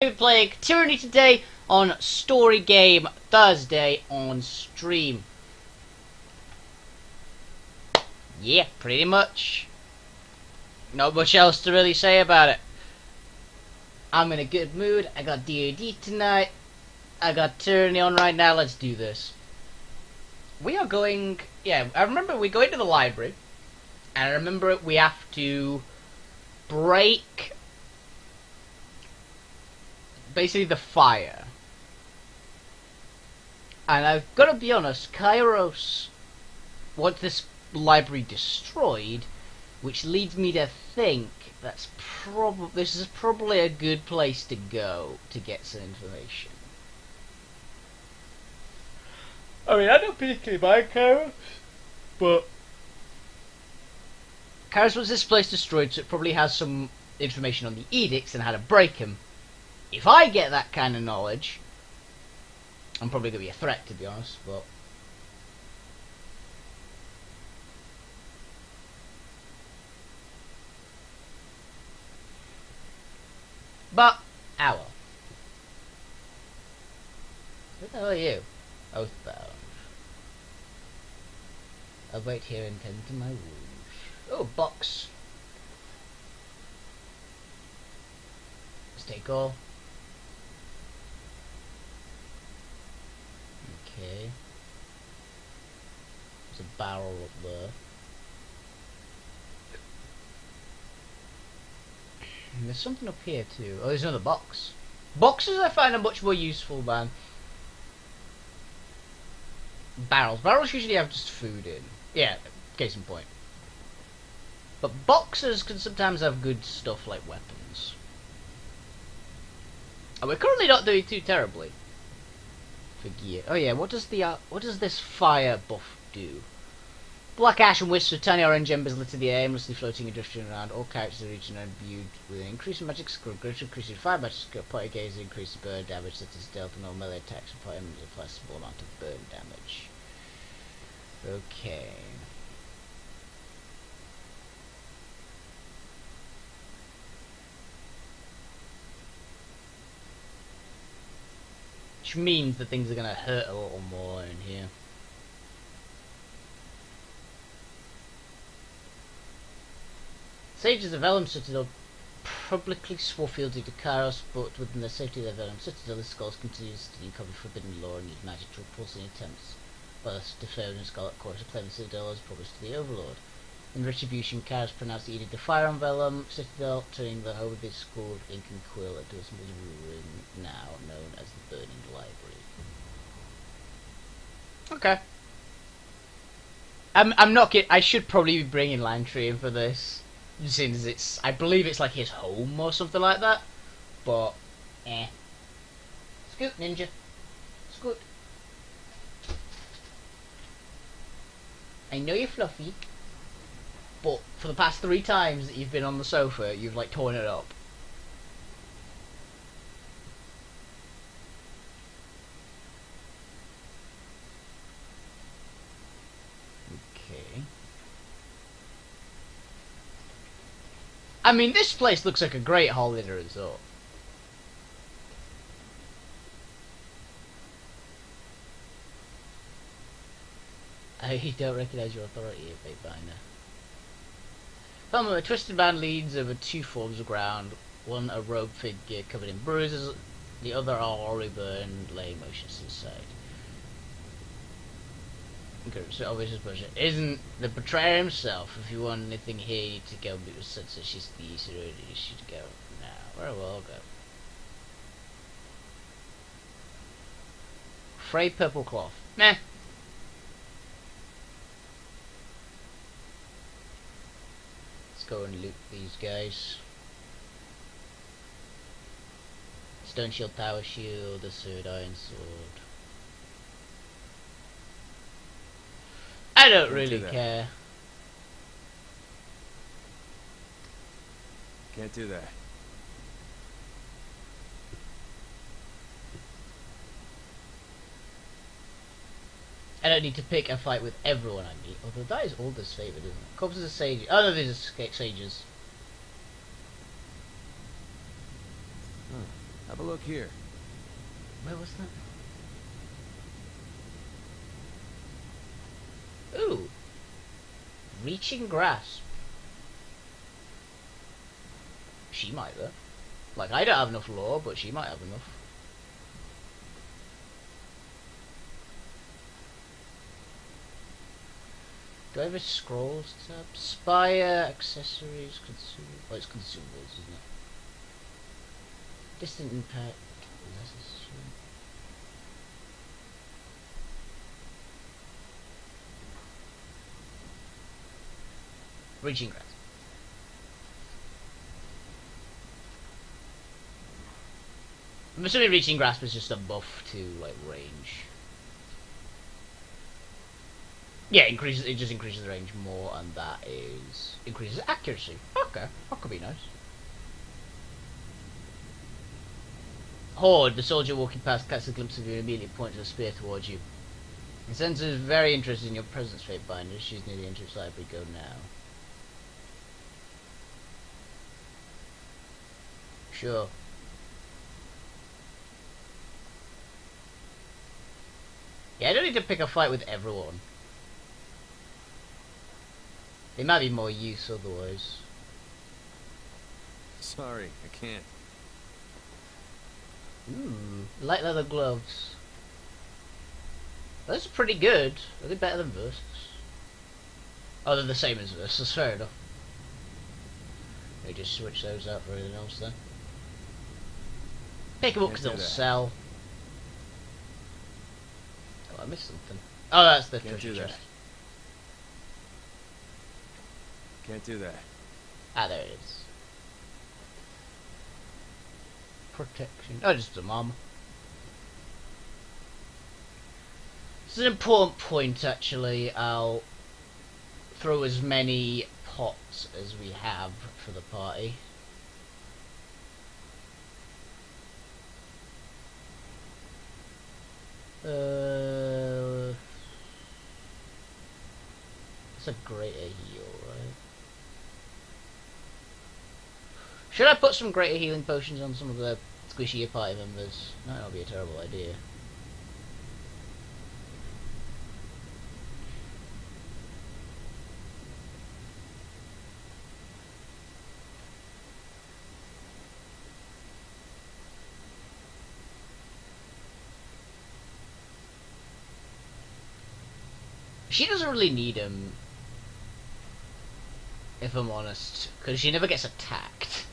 We're playing Tyranny today on Story Game Thursday on stream. Yeah, pretty much. Not much else to really say about it. I'm in a good mood. I got DoD tonight. I got Tyranny on right now. Let's do this. We are going... Yeah, I remember we go into the library. And I remember we have to break... basically the fire. And I've got to be honest, Kairos wants this library destroyed, which leads me to think this is probably a good place to go to get some information. I mean, I don't particularly mind Kairos, but Kairos wants this place destroyed, so it probably has some information on the edicts and how to break them. If I get that kind of knowledge, I'm probably going to be a threat, to be honest, but... well. Who the hell are you? Oathbound. I'll wait here and tend to my wounds. Oh, box. Let's take all. Okay. There's a barrel up there. And there's something up here too. Oh, there's another box. Boxes I find are much more useful than barrels. Barrels usually have just food in. Yeah, case in point. But boxes can sometimes have good stuff like weapons. And we're currently not doing too terribly for gear. Oh yeah, what does this fire buff do? Black ash and wisps of tiny orange embers lit in the air, aimlessly floating and drifting around. All characters are reaching and imbued with an increase in magic skill, greater increase in fire magic skill, party gaze, increase in burn damage, such as stealth and all melee attacks, and party members apply a small amount of burn damage. Okay. Which means that things are going to hurt a little more in here. Sages of Elm Citadel publicly swore fealty to Kairos, but within the safety of their Elm Citadel, the Skulls continue to study and cover forbidden lore and use magic to repulse any attempts by the Deflared and Scarlet Court to claim the Citadel as promised to the Overlord. In retribution, Kairos pronounced the Edict of Fire on Vellum Citadel, turning the home of this school of ink and quill into a small ruin now known as the Burning Library. Okay. I'm not kidding. I should probably be bringing Langtree in for this. Since it's, I believe it's like his home or something like that. But, Scoot, ninja. Scoot. I know you're fluffy, but for the past 3 times that you've been on the sofa, you've like torn it up. Okay. I mean, this place looks like a great holiday resort. I don't recognise your authority, Fate Binder. A twisted band leads over 2 forms of ground. One a robed figure covered in bruises, the other are already burned, laying motionless inside. Okay, so obvious exposure. Isn't the betrayer himself? If you want anything here, you need to go meet with Sunset. She's the easy road. You should go now. Where will I go? Frayed purple cloth. Meh. Let's go and loot these guys. Stone shield, power shield, a sword, iron sword. I don't really care. Can't do that. I don't need to pick a fight with everyone I meet, although that is Alder's favourite, isn't it? Corpses of sages. Oh no, these are sages. Have a look here. Where was that? Ooh. Reaching grasp. She might though. Like, I don't have enough lore, but she might have enough. Do I have a scrolls tab? Spire, accessories, consumables. Oh, it's consumables, isn't it? Distant impact. Reaching grasp. I'm assuming reaching grasp is just a buff to like range. Yeah, it just increases the range more, and that increases accuracy. Okay, that could be nice. Horde, the soldier walking past catches a glimpse of you and immediately points a spear towards you. The sensor is very interested in your presence, Fatebinder. She's near the entrance library. Go now. Sure. Yeah, I don't need to pick a fight with everyone. They might be more use otherwise. Sorry, I can't. Ooh, light leather gloves. Those are pretty good. Are they better than Versus? Oh, they're the same as Versus, fair enough. They just switch those out for anything else then. Pick them up because they'll sell. Oh, I missed something. Oh, that's the treasure chest. Can't do that. Ah, there it is. Protection. Oh, just some armor. This is an important point, actually. I'll throw as many pots as we have for the party. It's a greater heal, right? Should I put some greater healing potions on some of the squishier party members? No, that'll be a terrible idea. She doesn't really need him, if I'm honest, because she never gets attacked.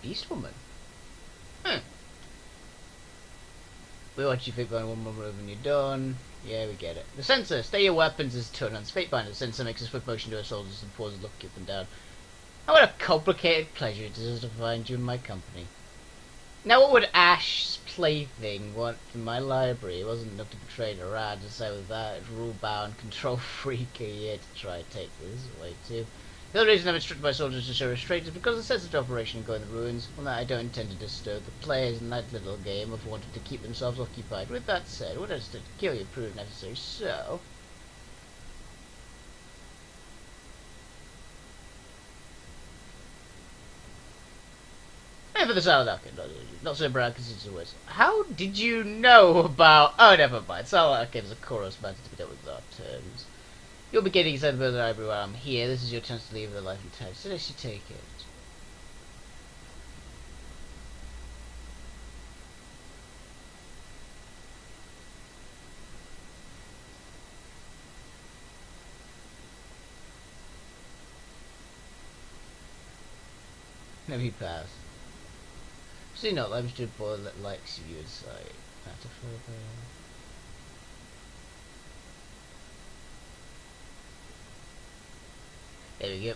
Beast Woman? We watch you Fatebinder one more move and you're done. Yeah, we get it. The sensor, stay your weapons as turn on Fatebinder. The sensor makes a swift motion to our soldiers and pauses, look them down. And what a complicated pleasure it is to find you in my company. Now what would Ash's plaything want from my library? It wasn't enough to portray the rad to say with that it's rule bound, control freak here to try to take this away too. The other reason I've instructed my soldiers to show restraint is because the sensitive operation and go in the ruins, well that I don't intend to disturb the players in that little game of wanting to keep themselves occupied. With that said, what else did kill you proved necessary, so and for the Silent Arcade, not so brown because it's always. How did you know about... Oh, never mind. Silent Arcade is a chorus matter to be dealt with our terms. You're beginning inside the library while I'm here. This is your chance to leave the life intact. So let's you take it. Let me pass. See not I'm stood boy that likes you inside. That's a further. There we go.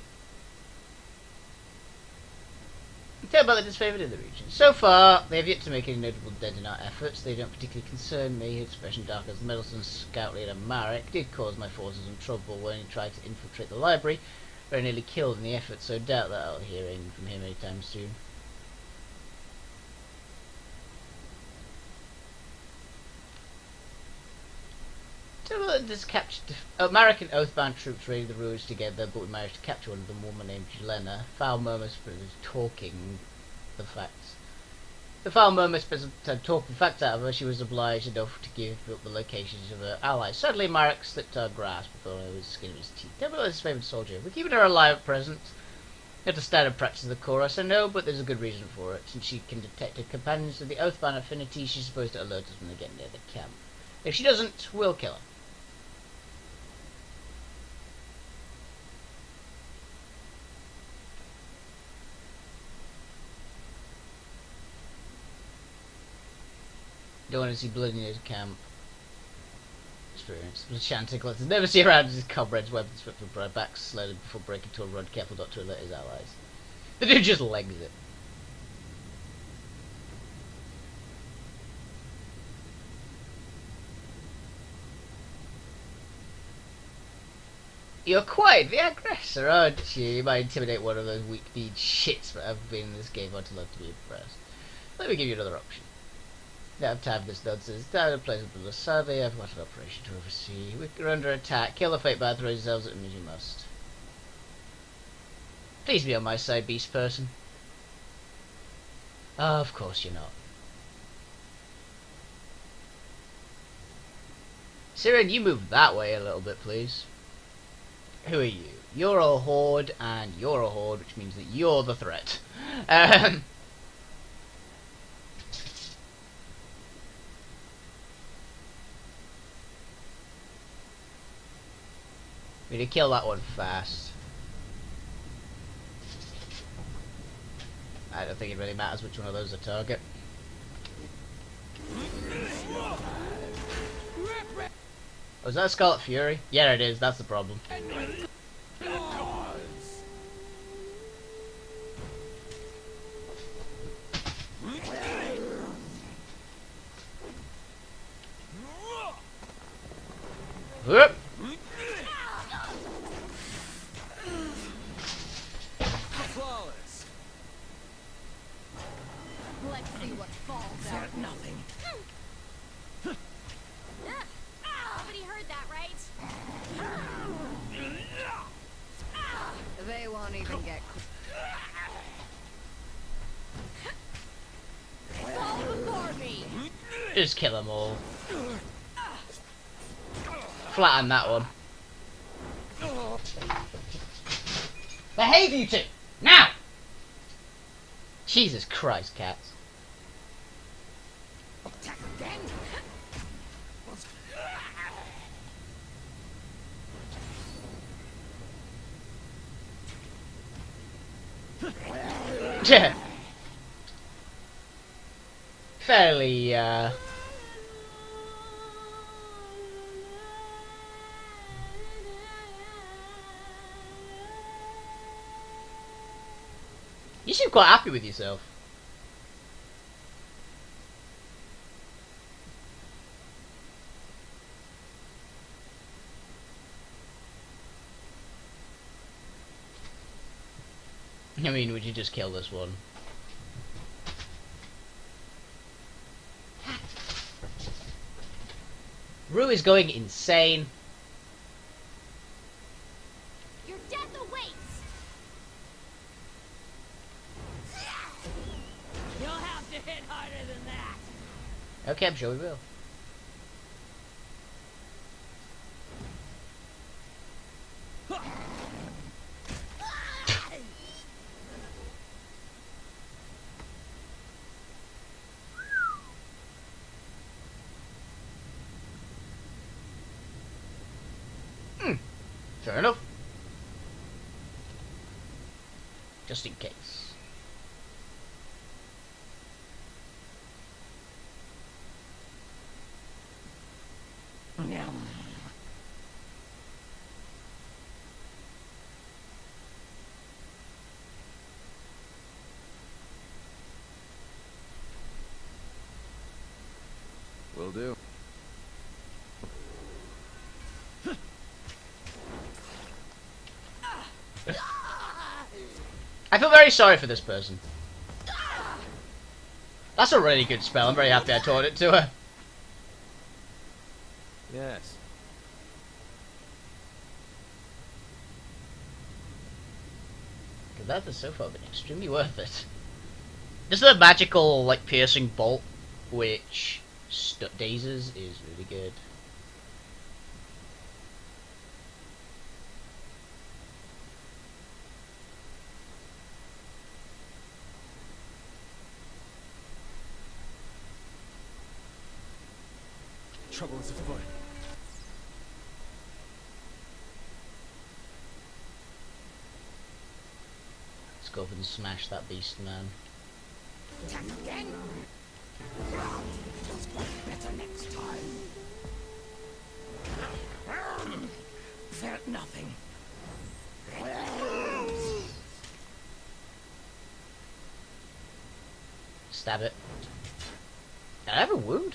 Tell about the disfavoured in the region. So far, they have yet to make any notable dent in our efforts. They don't particularly concern me. His expression dark as the meddlesome scout leader Marek did cause my forces some trouble when he tried to infiltrate the library, very nearly killed in the effort, so doubt that I'll hear anything from him anytime soon. Tell about spotted this captured American Oathbound troops raided the ruins together, but we managed to capture one of them, a woman named Jelena. Foul murmurs was talking the facts. The foul murmurs had talked the facts out of her. She was obliged enough to give up the locations of her allies. Suddenly, Marek slipped her grasp before her skin of his teeth. Devil is his favourite soldier. We're keeping her alive at present. At the standard practice of the chorus, I know, but there's a good reason for it. Since she can detect her companions of the Oathbound affinity, she's supposed to alert us when they get near the camp. If she doesn't, we'll kill her. Don't want to see blood near the camp. Experience. The chanting collectors never see around his comrades' weapons swept from their backs slowly before breaking to a run, careful not to alert his allies. The dude just legs it. You're quite the aggressor, aren't you? You might intimidate one of those weak-kneed shits that have been in this game until love to be impressed. Let me give you another option. Now have time for this nonsense. Down a place with a survey. I've got an operation to oversee. We're under attack. Kill the fake bad, throw yourselves at them as you must. Please be on my side, beast person. Oh, of course you're not. Siren, you move that way a little bit, please. Who are you? You're a horde, and you're a horde, which means that you're the threat. We need to kill that one fast. I don't think it really matters which one of those is a target. Oh, is that a Scarlet Fury? Yeah, it is. That's the problem. Whoop! Flawless. Let's see what falls out. Nothing. Nobody heard that, right? They won't even get fall before me. Just kill them all. Flatten that one. Behave, you two! Now! Jesus Christ, cats. Attack again. Fairly, You seem quite happy with yourself. I mean, would you just kill this one? Rue is going insane. Your death awaits. You'll have to hit harder than that. Okay, I'm sure we will. Fair enough. Just in case. No. Will do. I feel very sorry for this person. That's a really good spell. I'm very happy I taught it to her. Yes. that has so far been extremely worth it. Just the magical, like, piercing bolt, which dazes, is really good. Trouble is afoot. Let's go up and smash that beast, man. Attack again? Just better next time. Felt nothing. Stab it. Did I have a wound?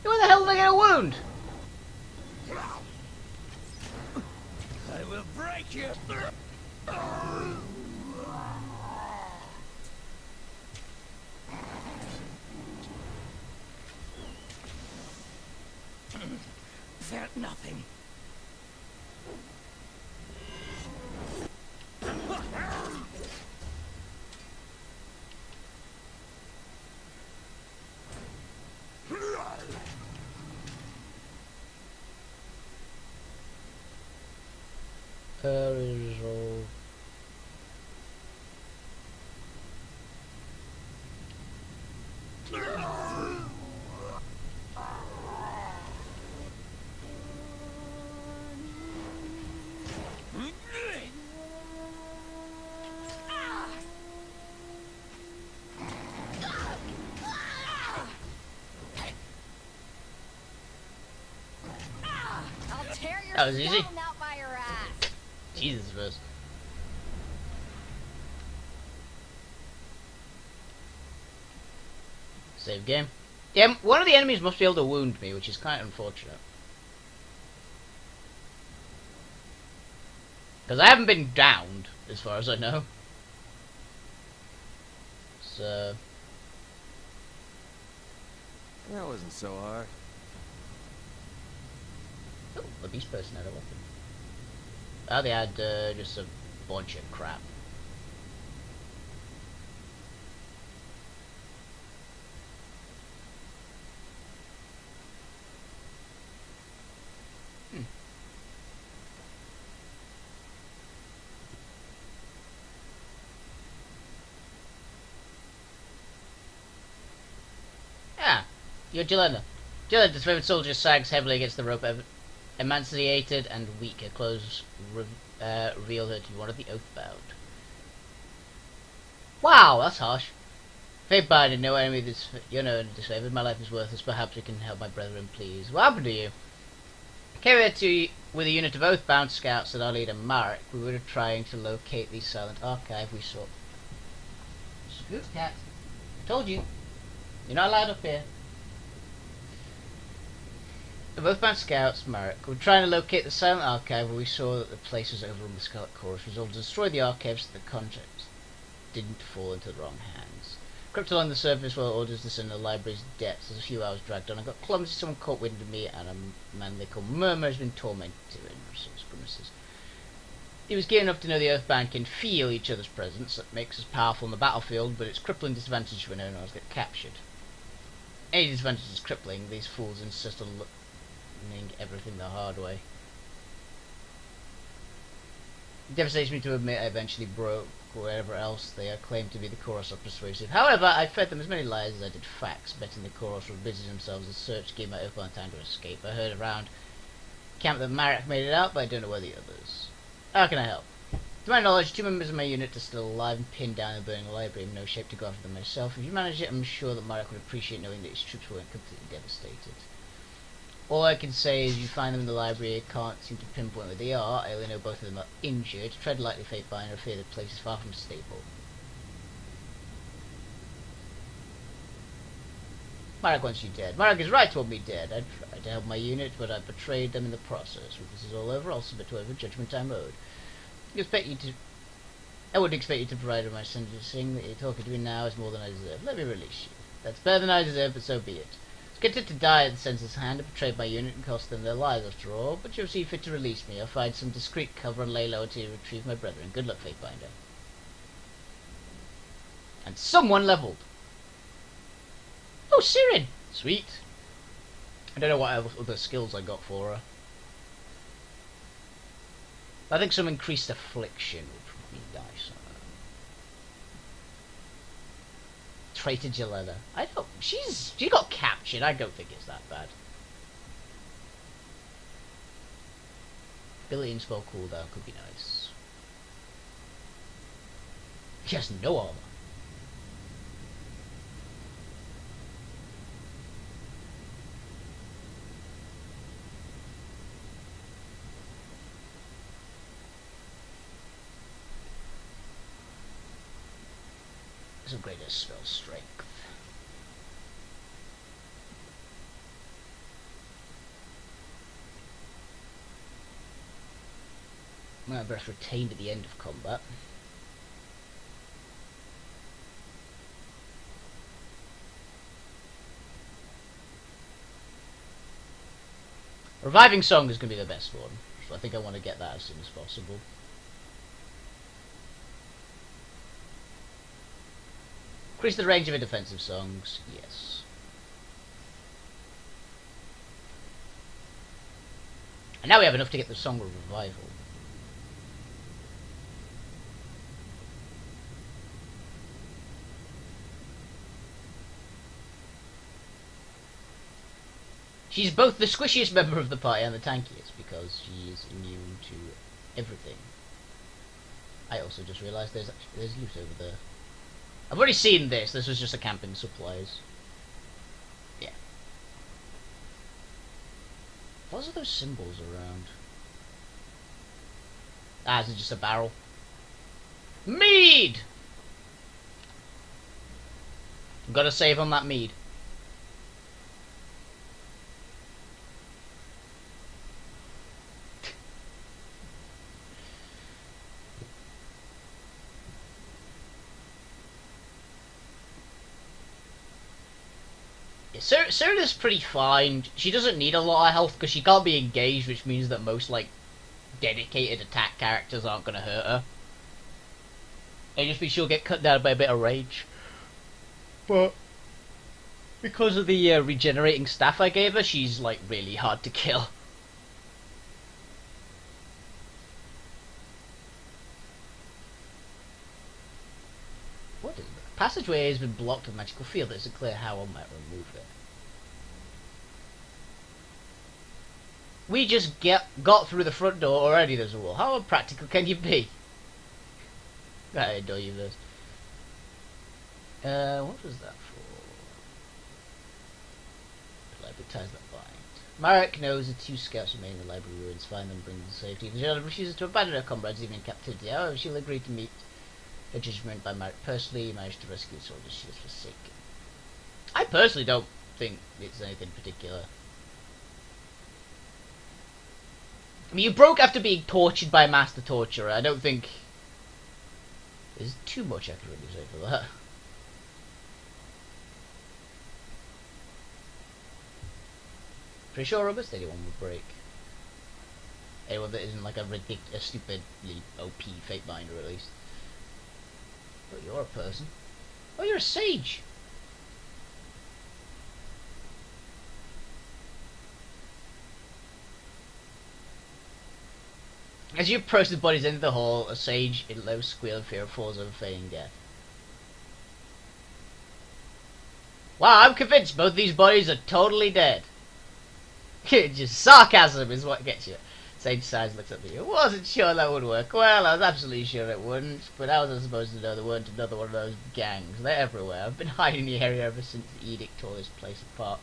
Where the hell did I get a wound? I will break you. Felt nothing. Resolve. I'll tear your That was easy. skull out by your ass. Jesus, Rose. Save game. Yeah, one of the enemies must be able to wound me, which is kind of unfortunate. Because I haven't been downed, as far as I know. So... That wasn't so hard. Oh, the beast person had a weapon. Oh, they had just a bunch of crap. Ah, you're Jelena. Jelena's favorite soldier sags heavily against the rope. Emaciated and weak, her clothes reveal her to be one of the Oathbound. Wow, that's harsh. Fate binding, no enemy this you're no enemy disfavored. My life is worthless. Perhaps we can help my brethren, please. What happened to you? I came here with a unit of Oathbound scouts and our leader Marek. We were trying to locate the silent archive we saw. Scoot cat. Told you. You're not allowed up here. The Oathbound scouts, Marek, were trying to locate the silent archive where we saw that the place was overrun with Scarlet Chorus. Resolved to destroy the archive so the contents didn't fall into the wrong hands. Crept along the surface while orders descended the library's depths. As a few hours dragged on, I got clumsy, someone caught wind of me, and a man they call Murmur has been tormented in grimaces. He was gear enough to know the Earthbound can feel each other's presence. That makes us powerful on the battlefield, but it's crippling disadvantage when no one else get captured. Any disadvantage is crippling. These fools insist on learning everything the hard way. It devastates me to admit I eventually broke wherever else they are claimed to be the chorus are persuasive. However, I fed them as many lies as I did facts, betting the chorus were busy themselves as search gave my Earthbound time to escape. I heard around camp that Marek made it out, but I don't know where the others. How can I help? To my knowledge, 2 members of my unit are still alive and pinned down in the burning library. I'm in no shape to go after them myself. If you manage it, I'm sure that Marek would appreciate knowing that his troops weren't completely devastated. All I can say is you find them in the library. I can't seem to pinpoint where they are. I only know both of them are injured. Tread lightly, Fatebinder. I fear the place is far from stable. Marek wants you dead. Marek is right to want me dead. I tried to help my unit, but I betrayed them in the process. When this is all over, I'll submit to whatever judgment I'm owed. I wouldn't expect you to provide my sentencing. That you're talking to me now is more than I deserve. Let me release you. That's better than I deserve, but so be it. It's Content to die at the censor's hand, I betrayed my unit and cost them their lives after all, but you'll see fit to release me. I'll find some discreet cover and lay low until you retrieve my brethren. Good luck, Fatebinder. And someone leveled. Oh, Sirin! Sweet. I don't know what other skills I got for her. I think some increased affliction would be nice. Traitor Jalella. I don't. She got captured. I don't think it's that bad. Ability and spell cooldown could be nice. She has no armor. Some greater spell strength. My breath retained at the end of combat. Reviving Song is going to be the best one, so I think I want to get that as soon as possible. Increase the range of her defensive songs, yes. And now we have enough to get the Song of Revival. She's both the squishiest member of the party and the tankiest, because she is immune to everything. I also just realised there's loot over there. I've already seen this. This was just a camping supplies. Yeah. What are those symbols around? Ah, is it just a barrel? Mead! Gotta save on that mead. Serena's pretty fine. She doesn't need a lot of health because she can't be engaged, which means that most, like, dedicated attack characters aren't going to hurt her. It just means she'll get cut down by a bit of rage. But because of the regenerating staff I gave her, she's, like, really hard to kill. What is that? Passageway has been blocked with magical field. It isn't clear how I might remove it. We just got through the front door already. There's a wall. How unpractical can you be? I adore you this. What was that for? Library ties that bind. Marek knows the two scouts remain in the library ruins. Find them, bring them to safety. The general refuses to abandon her comrades even in captivity. However, she'll agree to meet her judgment by Marek personally. He managed to rescue the soldiers she was forsaken. I personally don't think it's anything particular. I mean, you broke after being tortured by a master torturer. I don't think there's too much I can really say for that. Pretty sure almost anyone would break. Anyone that isn't like a stupidly OP Fatebinder at least. But you're a person. Oh, you're a sage! As you approach the body's end of the hall, a sage in low squeal of fear falls over feigning death. Wow, I'm convinced both these bodies are totally dead. Just sarcasm is what gets you. Sage sighs, looks at me. I wasn't sure that would work. Well, I was absolutely sure it wouldn't, but how was I supposed to know there weren't another one of those gangs? They're everywhere. I've been hiding in the area ever since the edict tore this place apart.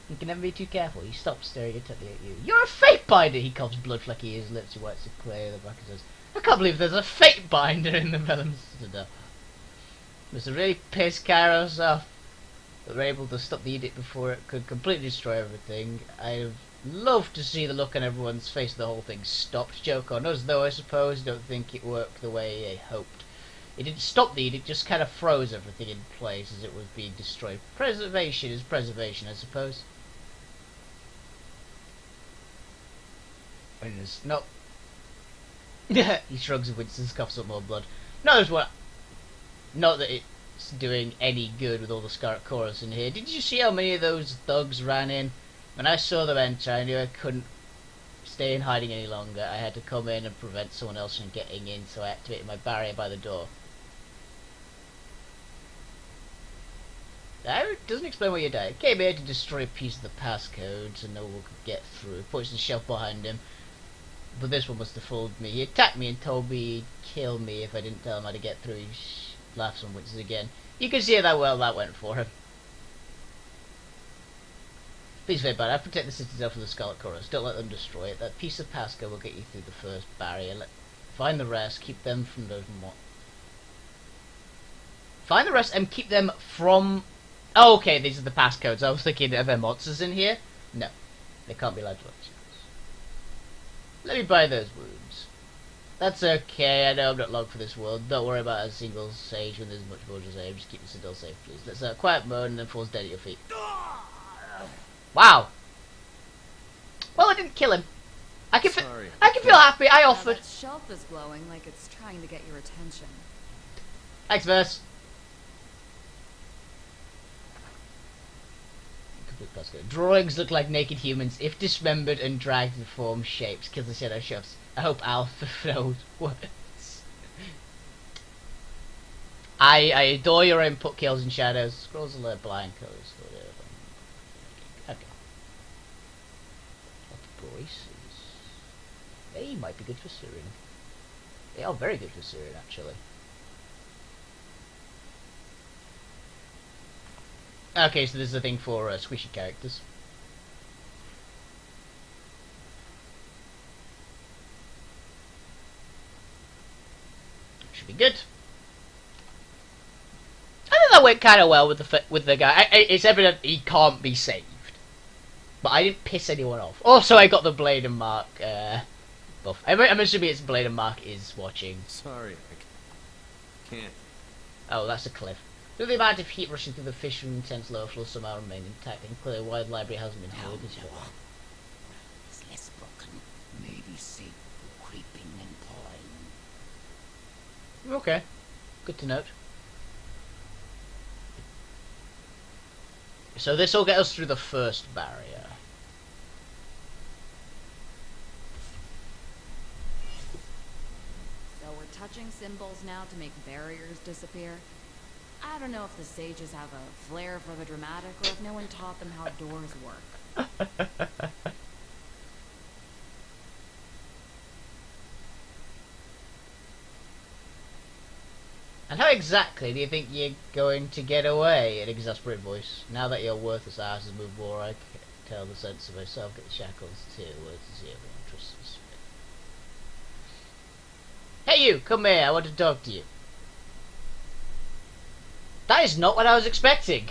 You can never be too careful. He stops staring intently at you. You're a Fatebinder! He coughs, blood flecking his lips. He wipes the clay in the back and says, I can't believe there's a Fatebinder in the Melon Citadel. Must have really pissed Kairos off. But we're able to stop the edict before it could completely destroy everything. I'd love to see the look on everyone's face the whole thing stopped. Joke on us, though, I suppose. Don't think it worked the way I hoped. It didn't stop the edict, just kind of froze everything in place as it was being destroyed. Preservation is preservation, I suppose. And there's no. He shrugs and winces, coughs up more blood. No, there's what. Not that it's doing any good with all the Scarlet Chorus in here. Did you see how many of those thugs ran in? When I saw them enter, I knew I couldn't stay in hiding any longer. I had to come in and prevent someone else from getting in, so I activated my barrier by the door. That doesn't explain why you died. Came here to destroy a piece of the passcode so no one could get through. Points the shelf behind him. But this one must have fooled me. He attacked me and told me he'd kill me if I didn't tell him how to get through. He laughs and winces again. You can see how well that went for him. Please very bad. I protect the citadel from the Scarlet Chorus. Don't let them destroy it. That piece of passcode will get you through the first barrier. Find the rest. Keep them from those Find the rest and keep them from... Oh, okay, these are the passcodes. I was thinking, are there monsters in here? No. They can't be allowed to look. Let me buy those wounds. That's okay. I know I'm not long for this world. Don't worry about a single sage when there's much more to say. Just keep the citadel safe, please. Let's quiet mode and then falls dead at your feet. Wow. Well, I didn't kill him. I can feel happy. I offered. That shelf is glowing like it's trying to get your attention. Thanks, Verse. Drawings look like naked humans if dismembered and dragged to form shapes. Kills the shadow shoves. I hope Alpha knows words. I adore your input kills and shadows. Scrolls alert blind colors. Okay. Braces. They might be good for Syrian. They are very good for Syrian, actually. Okay, so this is a thing for squishy characters. Should be good. I think that went kind of well with the guy. It's evident he can't be saved, but I didn't piss anyone off. Also, I got the Blade and Mark buff. I'm assuming it's Blade and Mark is watching. Sorry, I can't. Oh, that's a cliff. So the amount of heat rushing through the fish from intense lower floor somehow remained intact, and clearly why the library hasn't been healed as well. It's less broken. Maybe safe for creeping and pawing. Okay. Good to note. So this will get us through the first barrier. So we're touching symbols now to make barriers disappear? I don't know if the sages have a flair for the dramatic or if no one taught them how doors work. And how exactly do you think you're going to get away? An exasperated voice. Now that your worthless ass has moved more, I can tell the sense of myself. Get the shackles too. Words to see everyone trusts us. Hey you, come here. I want to talk to you. That is not what I was expecting.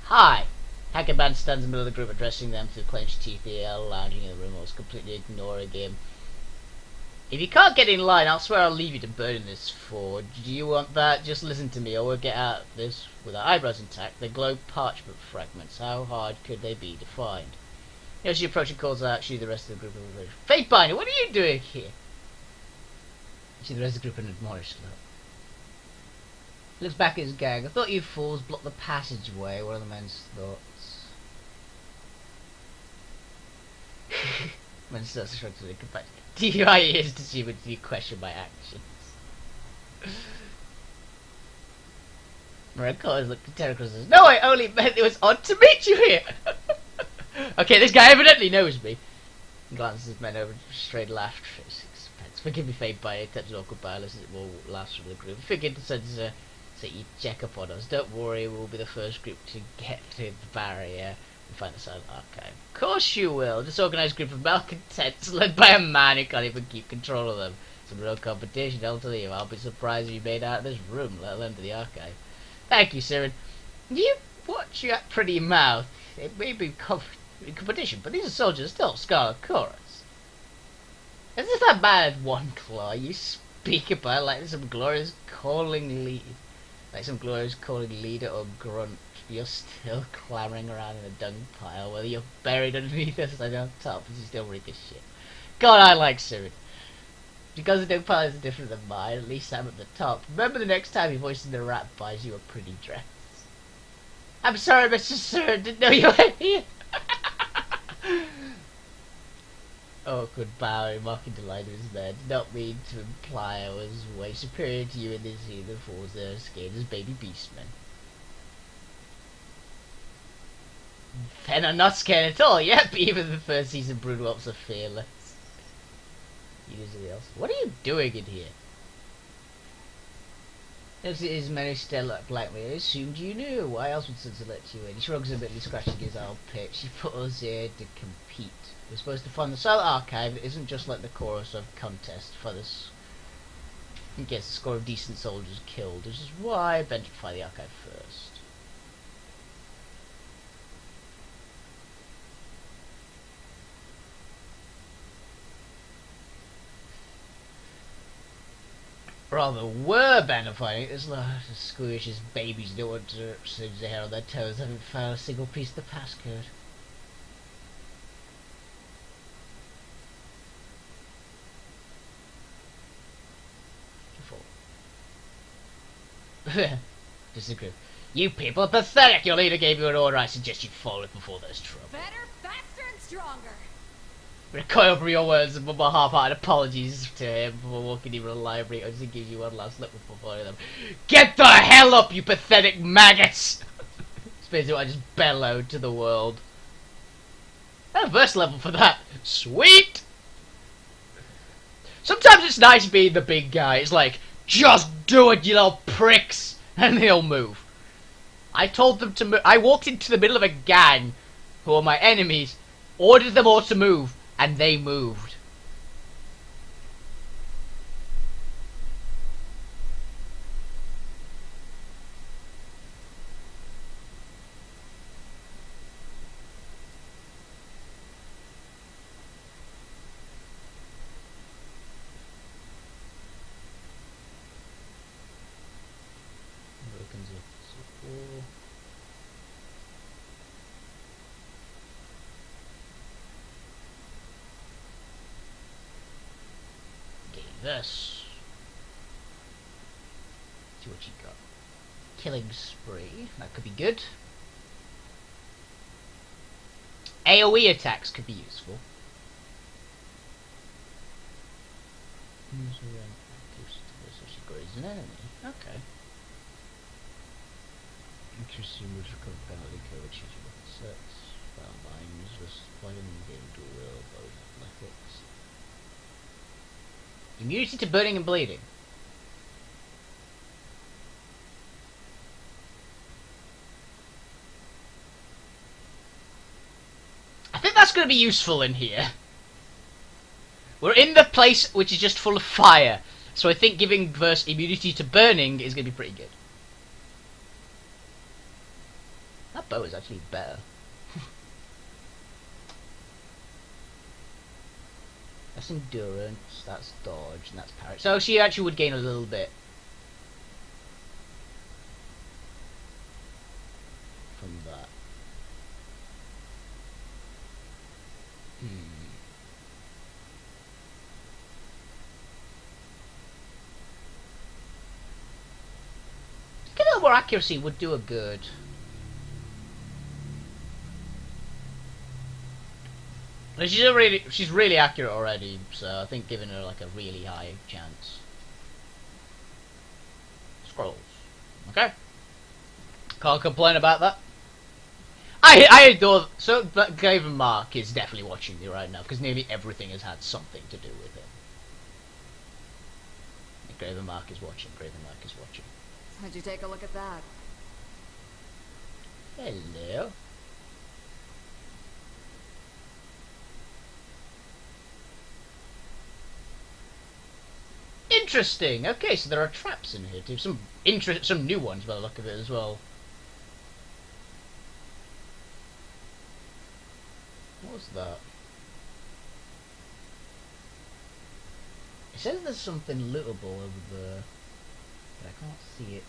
Hi. Hackerman stands in the middle of the group addressing them through clenched teeth, EL lounging in the room, whilst completely ignoring him. If you can't get in line, I'll swear I'll leave you to burn in this forge. Do you want that? Just listen to me, or we'll get out of this with our eyebrows intact. They glow parchment fragments. How hard could they be to find? As she approaches and calls out, she the rest of the group of Fatebinder, what are you doing here? She the rest of the group and admonished her. Looks back at his gang. I thought you fools blocked the passageway. One of the men's thoughts. Men starts to shrug to the companion. Do you my ears to see, but do you question my actions? Mariah looked at Terra and says, no, I only meant it was odd to meet you here. Okay, this guy evidently knows me. He glances his men over, straight laughed. Forgive me, Fate, by it. Touch awkward by listen to more laughs from the group. Figured to send us so you check up on us. Don't worry, we'll be the first group to get through the barrier and find the silent archive. Of course you will. Disorganized group of malcontents led by a man who can't even keep control of them. Some real competition, I'll tell you. I'll be surprised if you made out of this room, let alone to the archive. Thank you, Siren. You watch your pretty mouth. It may be competition, but these are soldiers still Scarlet Chorus. Is this that bad one claw you speak about like some glorious calling leader or grunt? You're still clambering around in a dung pile, whether you're buried underneath us or on top, as you still read this shit. God, I like Siri. Because the new pilots are different than mine, at least I'm at the top. Remember the next time your voice in the rap buys you a pretty dress. I'm sorry, Mr. Sir, didn't know you were here. Awkward bowing, mocking delight of his men. Did not mean to imply I was way superior to you in this either, for was there scared as baby beastmen. Then I'm not scared at all, yep, even the first season brood whelps are fearless. Usually else. What are you doing in here? As it is many still blankly, I assumed you knew. Why else would Sunset let you in? He shrugs a bit, scratching his armpit. She put us here to compete. We're supposed to find the Silent Archive. It isn't just like the chorus of contest for this. It gets a score of decent soldiers killed, which is why I bent to find the archive first. Rather were benefying. There's a lot of squishes babies don't want to singe their hair on their toes. Haven't found a single piece of the passcode. Disagree. You people are pathetic. Your leader gave you an order. I suggest you follow it before there's trouble. Better, faster, and stronger. Recoil from your words and mumble half-hearted apologies to him for walking even a library. I just gives you one last look before following them. Get the hell up, you pathetic maggots! It's basically what I just bellowed to the world. Oh, first level for that. Sweet! Sometimes it's nice being the big guy. It's like, just do it, you little pricks! And they'll move. I told them to move. I walked into the middle of a gang who are my enemies, ordered them all to move, and they moved. This. See what you got. Killing spree. That could be good. AoE attacks could be useful. So she grows an enemy. Okay. Interesting moves recover penalty coverage. Change your weapon sets. Found lines. Was playing in game to will. Both athletics. Immunity to burning and bleeding. I think that's going to be useful in here. We're in the place which is just full of fire, so I think giving verse immunity to burning is going to be pretty good. That bow is actually better. That's endurance, that's dodge, and that's parry. So she actually would gain a little bit from that. Get a little more accuracy would do a good. She's really accurate already, so I think giving her like a really high chance. Scrolls. Okay. Can't complain about that. I adore. So Graven Mark is definitely watching me right now because nearly everything has had something to do with it. Graven Mark is watching. Graven Mark is watching. How'd you take a look at that? Hello. Interesting. Okay, so there are traps in here too. Some new ones by the look of it as well. What was that? It says there's something lootable over there, but I can't see it.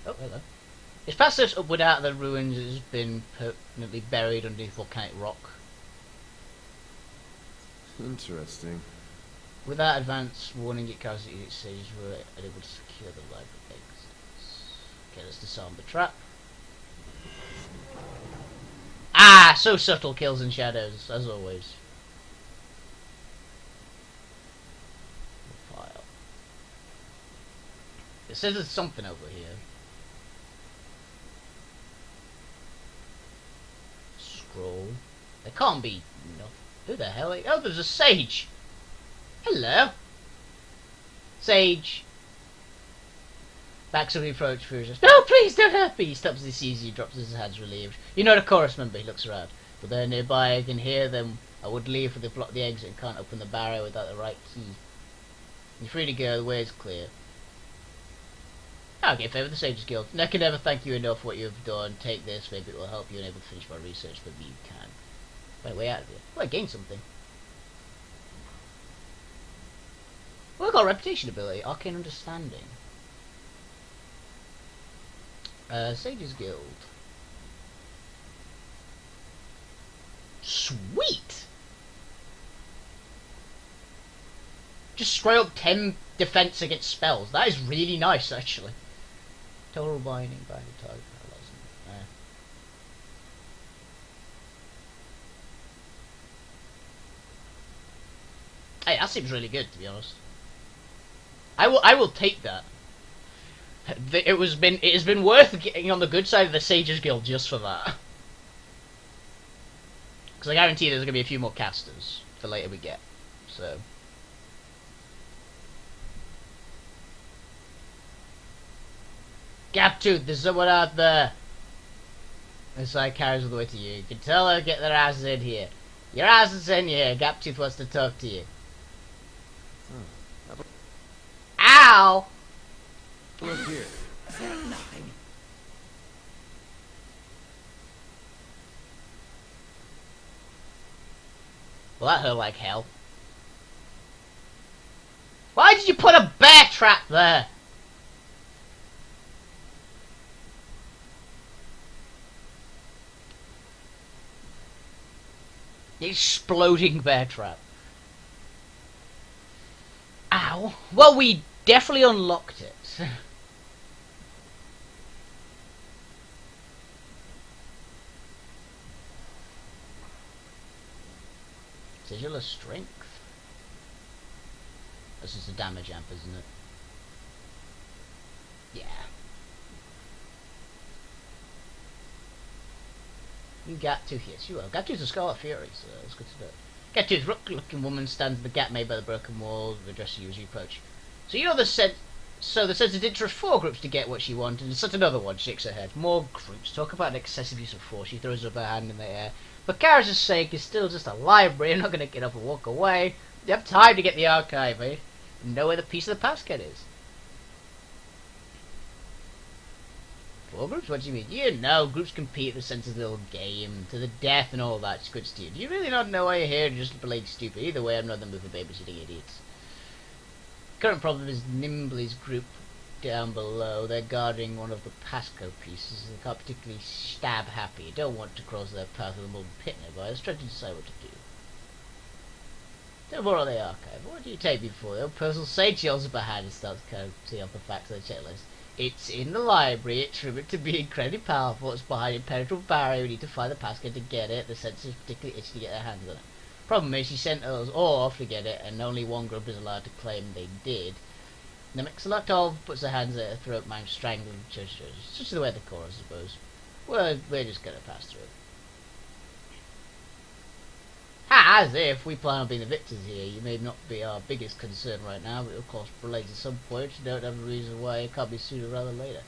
Oh, hello. It's past this upward out of the ruins has been permanently buried underneath volcanic rock. Interesting. Without advance warning, it carries that each stage were able to secure the library exits. Okay, let's disarm the trap. Ah, so subtle, kills and shadows, as always. File. It says there's something over here. Scroll. There can't be no. Who the hell? Oh, there's a sage. Hello, sage. Backs up the approach, furious. No, please don't hurt me. He stops as he sees you, drops his hands relieved. You're not a chorus member. He looks around, but they're nearby. I can hear them. I would leave, for they block the exit and can't open the barrier without the right key. You're free to go. The way is clear. I'll get favour with the Sage's Guild. And I can never thank you enough for what you have done. Take this, maybe it will help you and able to finish my research, but you can. Find a way out of here. Well, I gained something. Well, I got a reputation ability, Arcane Understanding. Sage's Guild. Sweet! Just straight up 10 defense against spells. That is really nice, actually. Total binding, binding target, paralyzing. Hey, that seems really good, to be honest. I will take that. It has been worth getting on the good side of the Sages Guild just for that. Because I guarantee there's going to be a few more casters the later we get. So. Gaptooth, there's someone out there. This side carries all the way to you. You can tell her to get their asses in here. Your ass is in here. Gaptooth wants to talk to you. Ow! Look here. Nothing. Well, that hurt like hell. Why did you put a bear trap there? Exploding bear trap. Ow. Well, we definitely unlocked it. Sigil of Strength. This is the damage amp, isn't it? Yeah. You Gaptooth, yes you are. Gaptooth's a Scarlet Fury, so that's good to know. Gaptooth, rook-looking woman stands at the gap made by the broken wall, addressing you as you approach. So you know the census did trust 4 groups to get what she wanted, and such another one, shakes her head. More groups. Talk about an excessive use of force. She throws up her hand in the air. For Kara's sake, it's still just a library. I'm not going to get up and walk away. You have time to get the archive, eh? And know where the piece of the passcode is. 4 groups? What do you mean? You know, groups compete in the sense of the little game, to the death and all that. It's good stuff. Do you really not know why you're here? Just playing stupid. Either way, I'm not the move for babysitting idiots. Current problem is Nimbly's group down below. They're guarding one of the passcode pieces. They can't particularly stab happy. Don't want to cross their path with a molten pit nearby. Let's try to decide what to do. Tell more on the archive. What do you take me for? The personal sage yells up ahead and starts counting up the facts on the checklist. It's in the library. It's rumored to be incredibly powerful. It's behind an impenetrable barrier. We need to find the passcode to get it. The census particularly itchy to get their hands on it. Problem is, she sent us all off to get it, and only one group is allowed to claim they did. The Mixolotov puts her hands at her throat, man, strangling church. It's just the way the core, I suppose. Well, we're just gonna pass through. Ha! As if we plan on being the victors here. You may not be our biggest concern right now, but it'll cost blades at some point. You don't have a reason why it can't be sooner rather than later.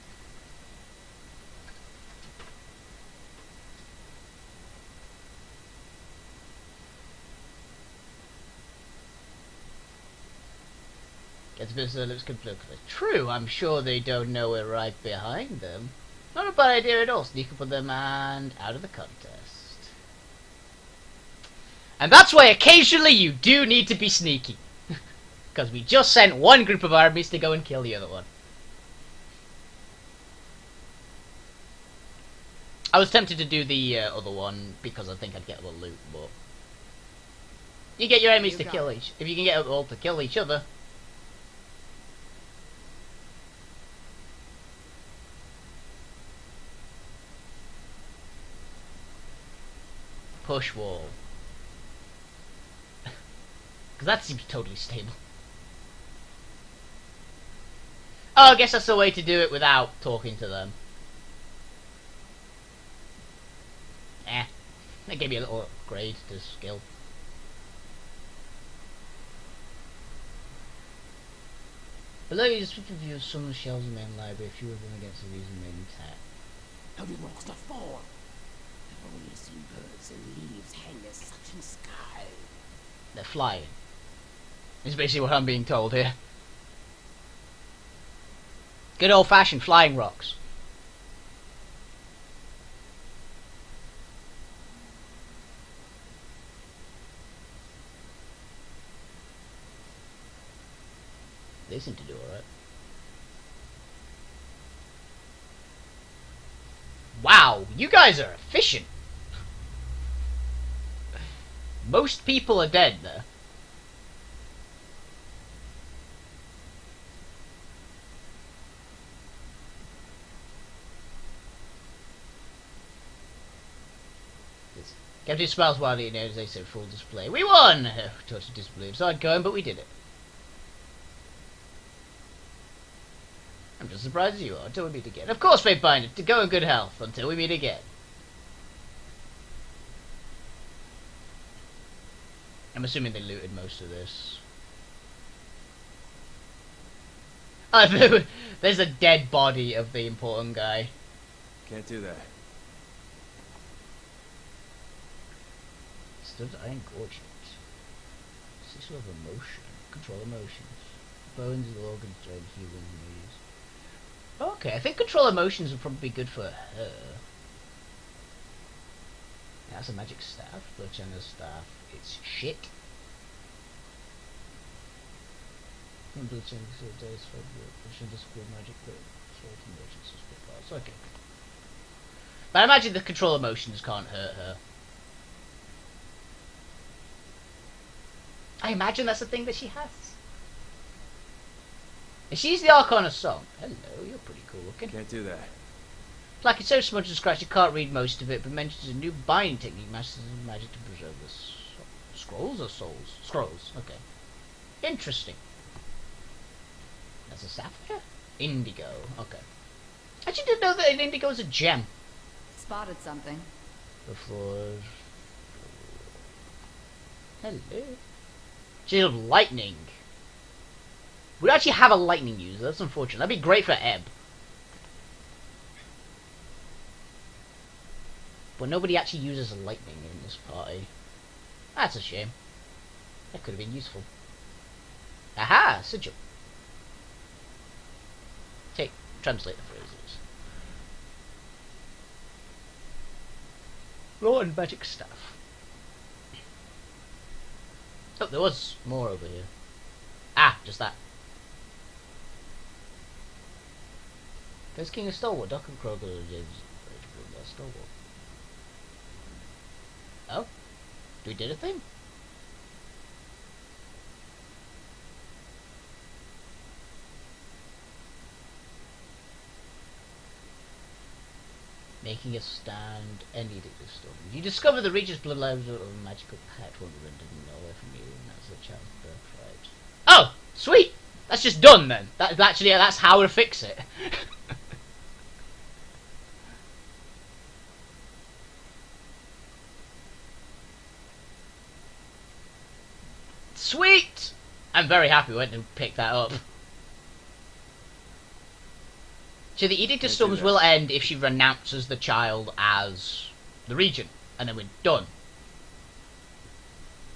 Gets business lips completely. True, I'm sure they don't know we're right behind them. Not a bad idea at all. Sneak up on them and out of the contest. And that's why occasionally you do need to be sneaky. Because we just sent one group of armies to go and kill the other one. I was tempted to do the other one because I think I'd get a little loot, but you get your enemies to kill each. If you can get them all to kill each other. Push wall. Because that seems totally stable. Oh, I guess that's the way to do it without talking to them. That gave me a little upgrade to skill. Below you just pick a view of some of the shelves in the main library, a few of them against the reason made intact. How did rocks not fall? I've only seen birds and leaves hang there such in sky. They're flying. Is basically what I'm being told here. Good old fashioned flying rocks. They seem to do alright. Wow, you guys are efficient. Most people are dead there. Captain smiles wildly as they said full display. We won! Totally disbelief. So I'd going, but we did it. I'm just surprised as you are until we meet again. Of course, Fate Binder, to go in good health until we meet again. I'm assuming they looted most of this. Oh, there's a dead body of the important guy. Can't do that. Stood iron gorget. Six of emotion. Control emotions. Bones, organs, joints, human knees. Okay, I think control emotions would probably be good for her. That's a magic staff. Bloodchanner's staff. It's shit. Bloodchanner's days for discipline magic, but okay. But I imagine the control emotions can't hurt her. I imagine that's the thing that she has. And she's the Arcana song. Hello, you're pretty cool looking. Can't do that. Like it's so smudged and scratched you can't read most of it, but mentions a new binding technique, masters of magic to preserve the scrolls or souls? Scrolls, okay. Interesting. That's a sapphire? Indigo, okay. I actually didn't know that an indigo is a gem. Spotted something. The floors. Hello. Shield of lightning. We actually have a lightning user, that's unfortunate. That'd be great for Ebb. But nobody actually uses lightning in this party. That's a shame. That could have been useful. Aha! Sigil. Translate the phrases. Raw and magic staff. Oh, there was more over here. Ah, just that. There's King of Stalwart, Doc and Kroger, James, Stalwart. Oh? We did a thing? Making a stand, any addictive story. You discover the Regis bloodlines of a magical pact one woman didn't know away from you, and that's the child's birthright. Oh! Sweet! That's just done then. That's how to fix it. Sweet! I'm very happy we went and picked that up. So the Edict of Storms will end if she renounces the child as the Regent, and then we're done.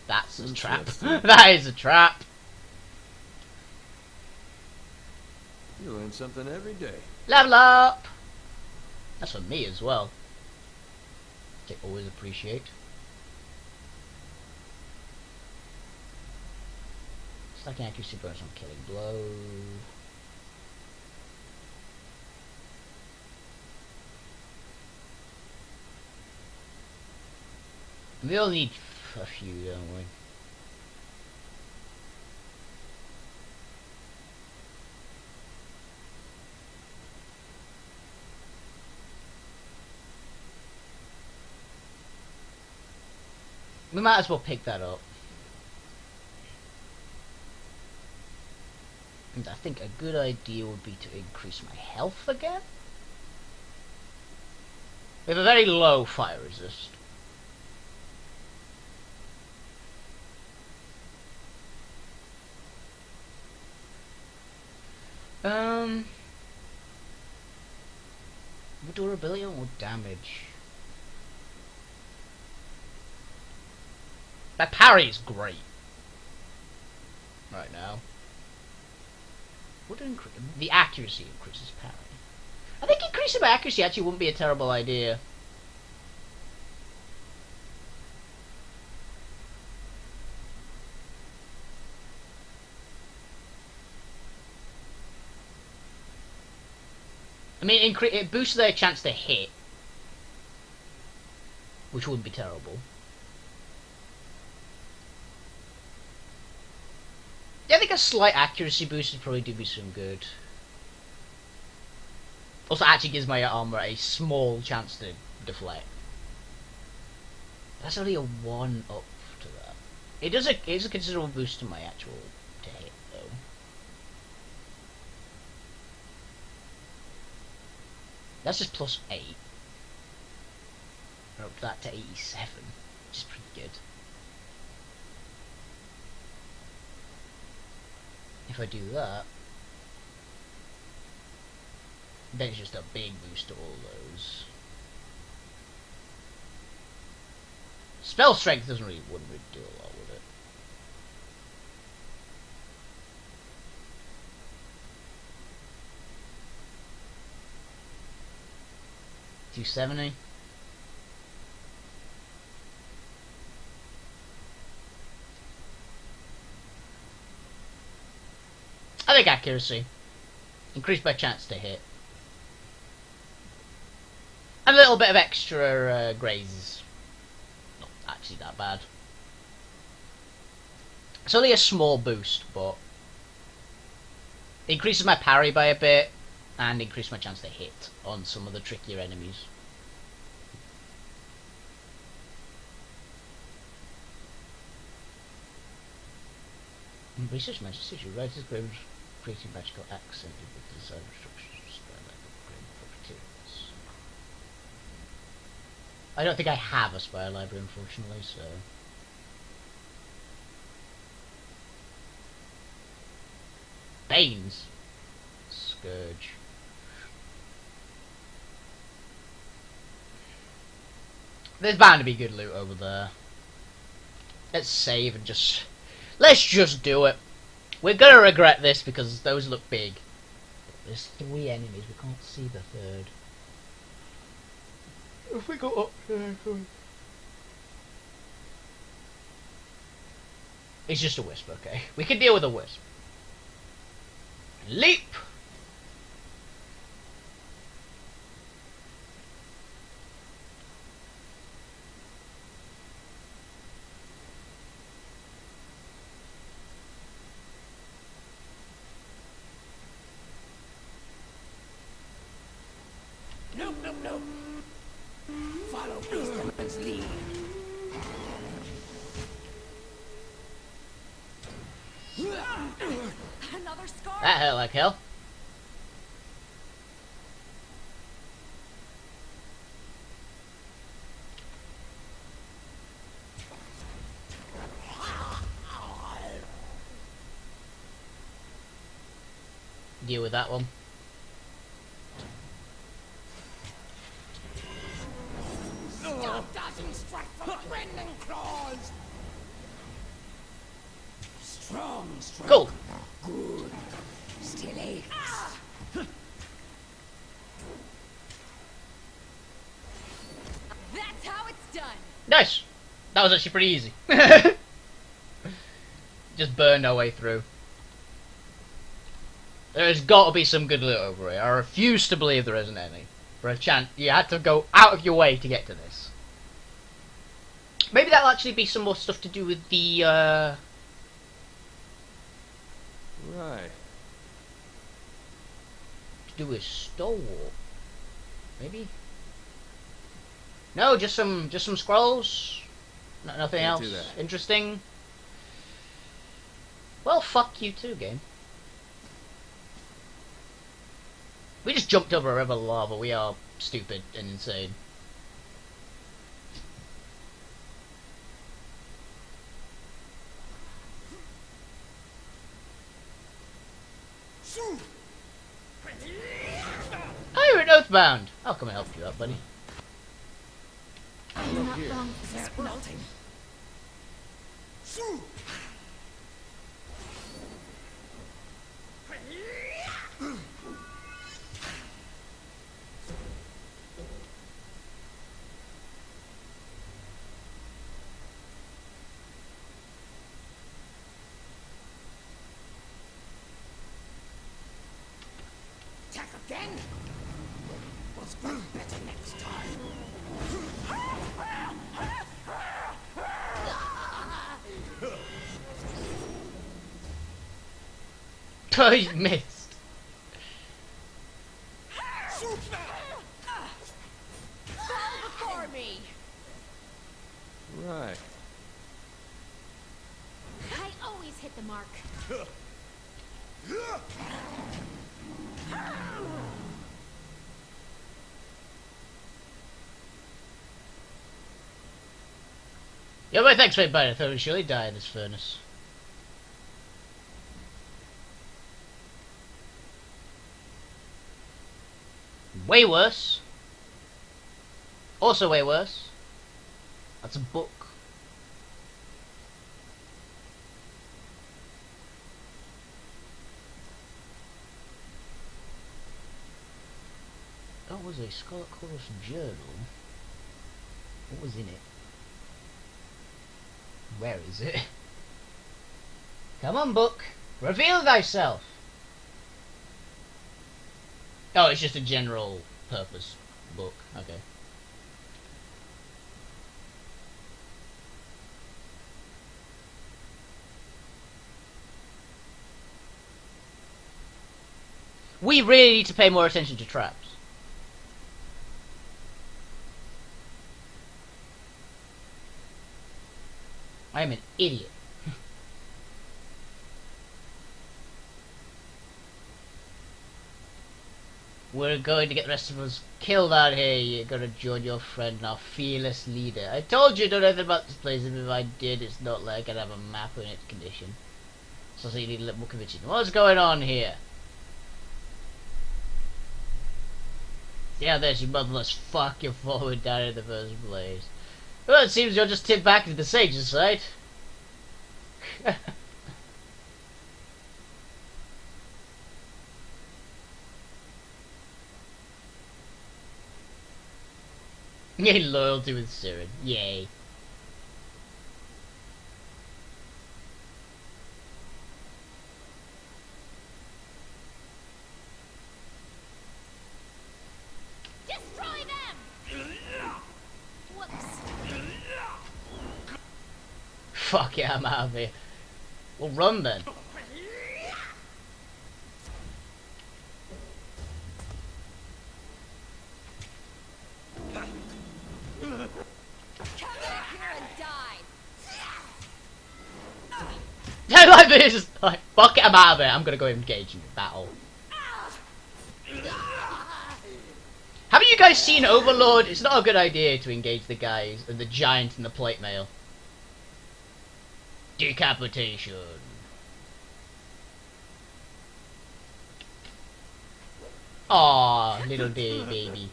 That's a trap. That is a trap. You learn something every day. Level up! That's for me as well. Which I always appreciate. Stacking accuracy bonus on killing blow. We all need a few, don't we? We might as well pick that up. And I think a good idea would be to increase my health again. We have a very low fire resist. More durability or more damage? My parry is great right now. Would the accuracy increases parry? I think increasing my accuracy actually wouldn't be a terrible idea. I mean, it boosts their chance to hit, which wouldn't be terrible. Yeah, I think a slight accuracy boost would probably do me some good. Also, actually gives my armor a small chance to deflect. That's only a 1 up to that. It is a considerable boost to my actual to hit though. That's just plus 8. We're up that to 87, which is pretty good. If I do that, then it's just a big boost to all those. Spell strength wouldn't really do a lot with it. $270. I think accuracy. Increase my chance to hit. And a little bit of extra grazes. Not actually that bad. It's only a small boost, but it increases my parry by a bit and increases my chance to hit on some of the trickier enemies. Research magic tissue. Writers grade creating magical accent with the design instructions like upgrade properties. I don't think I have a spire library, unfortunately, so. Banes. Scourge. There's bound to be good loot over there. Let's save and just. Let's just do it. We're gonna regret this because those look big. There's 3 enemies, we can't see the third. If we go up there, it's just a wisp, okay. We can deal with a wisp. Leap! Nope, nope, nope. Follow Beastman's lead. Another scar? That hurt like hell. Deal with that one. Stop dodging strike from rending claws. Strong strike. Cool. Good. Still aches. That's how it's done. Nice. That was actually pretty easy. Just burned our way through. There's got to be some good loot over here. I refuse to believe there isn't any. For a chance, you had to go out of your way to get to this. Maybe that'll actually be some more stuff to do with the, Right. to do with Stalwart. Maybe? No, just some scrolls. Nothing Can't do else that. interesting. Well, fuck you too, game. We just jumped over a river of lava. We are stupid and insane. Oh, you're an Oathbound. I'll come and help you out, buddy. I'm not here. wrong for this world. Attack again? What's going better next time? Oh, you missed. Fall before me. Right. I always hit the mark. Yeah, but thanks for it, buddy. I thought we'd surely die in this furnace. Way worse. Also way worse. That's a book. That was a Scarlet Chorus journal. What was in it? Where is it? Come on, book. Reveal thyself. Oh, it's just a general purpose book. Okay. We really need to pay more attention to traps. I am an idiot. We're going to get the rest of us killed out here. You're going to join your friend, our fearless leader. I told you don't know anything about this place, and if I did, it's not like I'd have a map in its condition. So you need a little more convincing. What's going on here? See how there's your motherless fuck you're following down in the first place. Well, it seems you're just tipped back into the sage's side. Yay, loyalty with Siren. Yay. Destroy them! Whoops. Fuck yeah, I'm out of here. Well, run then. Come back here and die. I like this. Like, fuck it, I'm out of here. I'm gonna go engage in battle. Haven't you guys seen Overlord? It's not a good idea to engage the guys, the giant and the plate mail. Decapitation. Aw, little baby.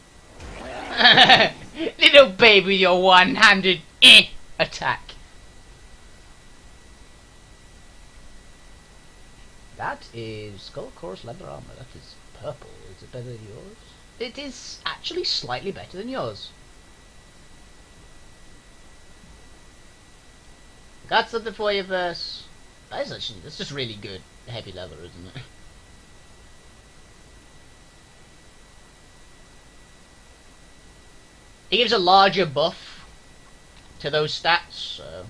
Little baby with your one-handed attack. That is Skull Chorus leather armor. That is purple. Is it better than yours? It is actually slightly better than yours. Got something for you, Verse. That's just really good heavy leather, isn't it? It gives a larger buff to those stats. So.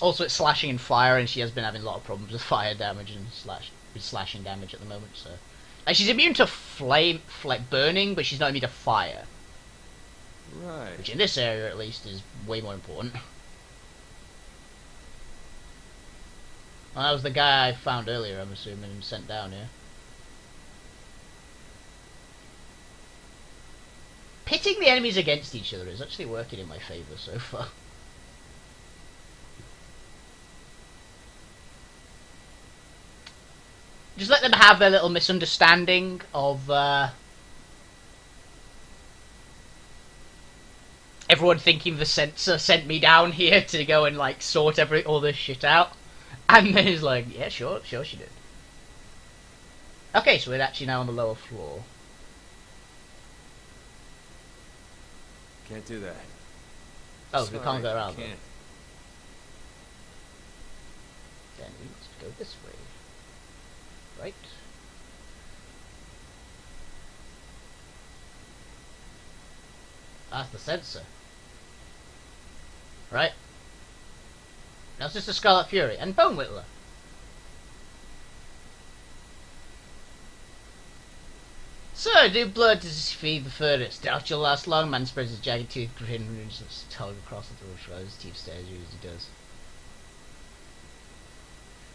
Also, it's slashing and fire, and she has been having a lot of problems with fire damage and slashing damage at the moment. So, like, she's immune to burning, but she's not immune to fire. Right. Which in this area, at least, is way more important. Well, that was the guy I found earlier, I'm assuming, and sent down here. Pitting the enemies against each other is actually working in my favour so far. Just let them have their little misunderstanding of everyone thinking the censor sent me down here to go and like sort all this shit out, and then he's like, yeah, sure she did. Okay, so we're actually now on the lower floor. Can't do that. Oh, we can't go around. Can't. Then we must go this way. Right. That's the sensor. Right. That's just a Scarlet Fury and Bone Whittler. So, do blood to feed the furnace. Doubt you'll last long. Man spreads his jagged teeth, grin, and his tongue across the throat. His teeth stares at you as he does.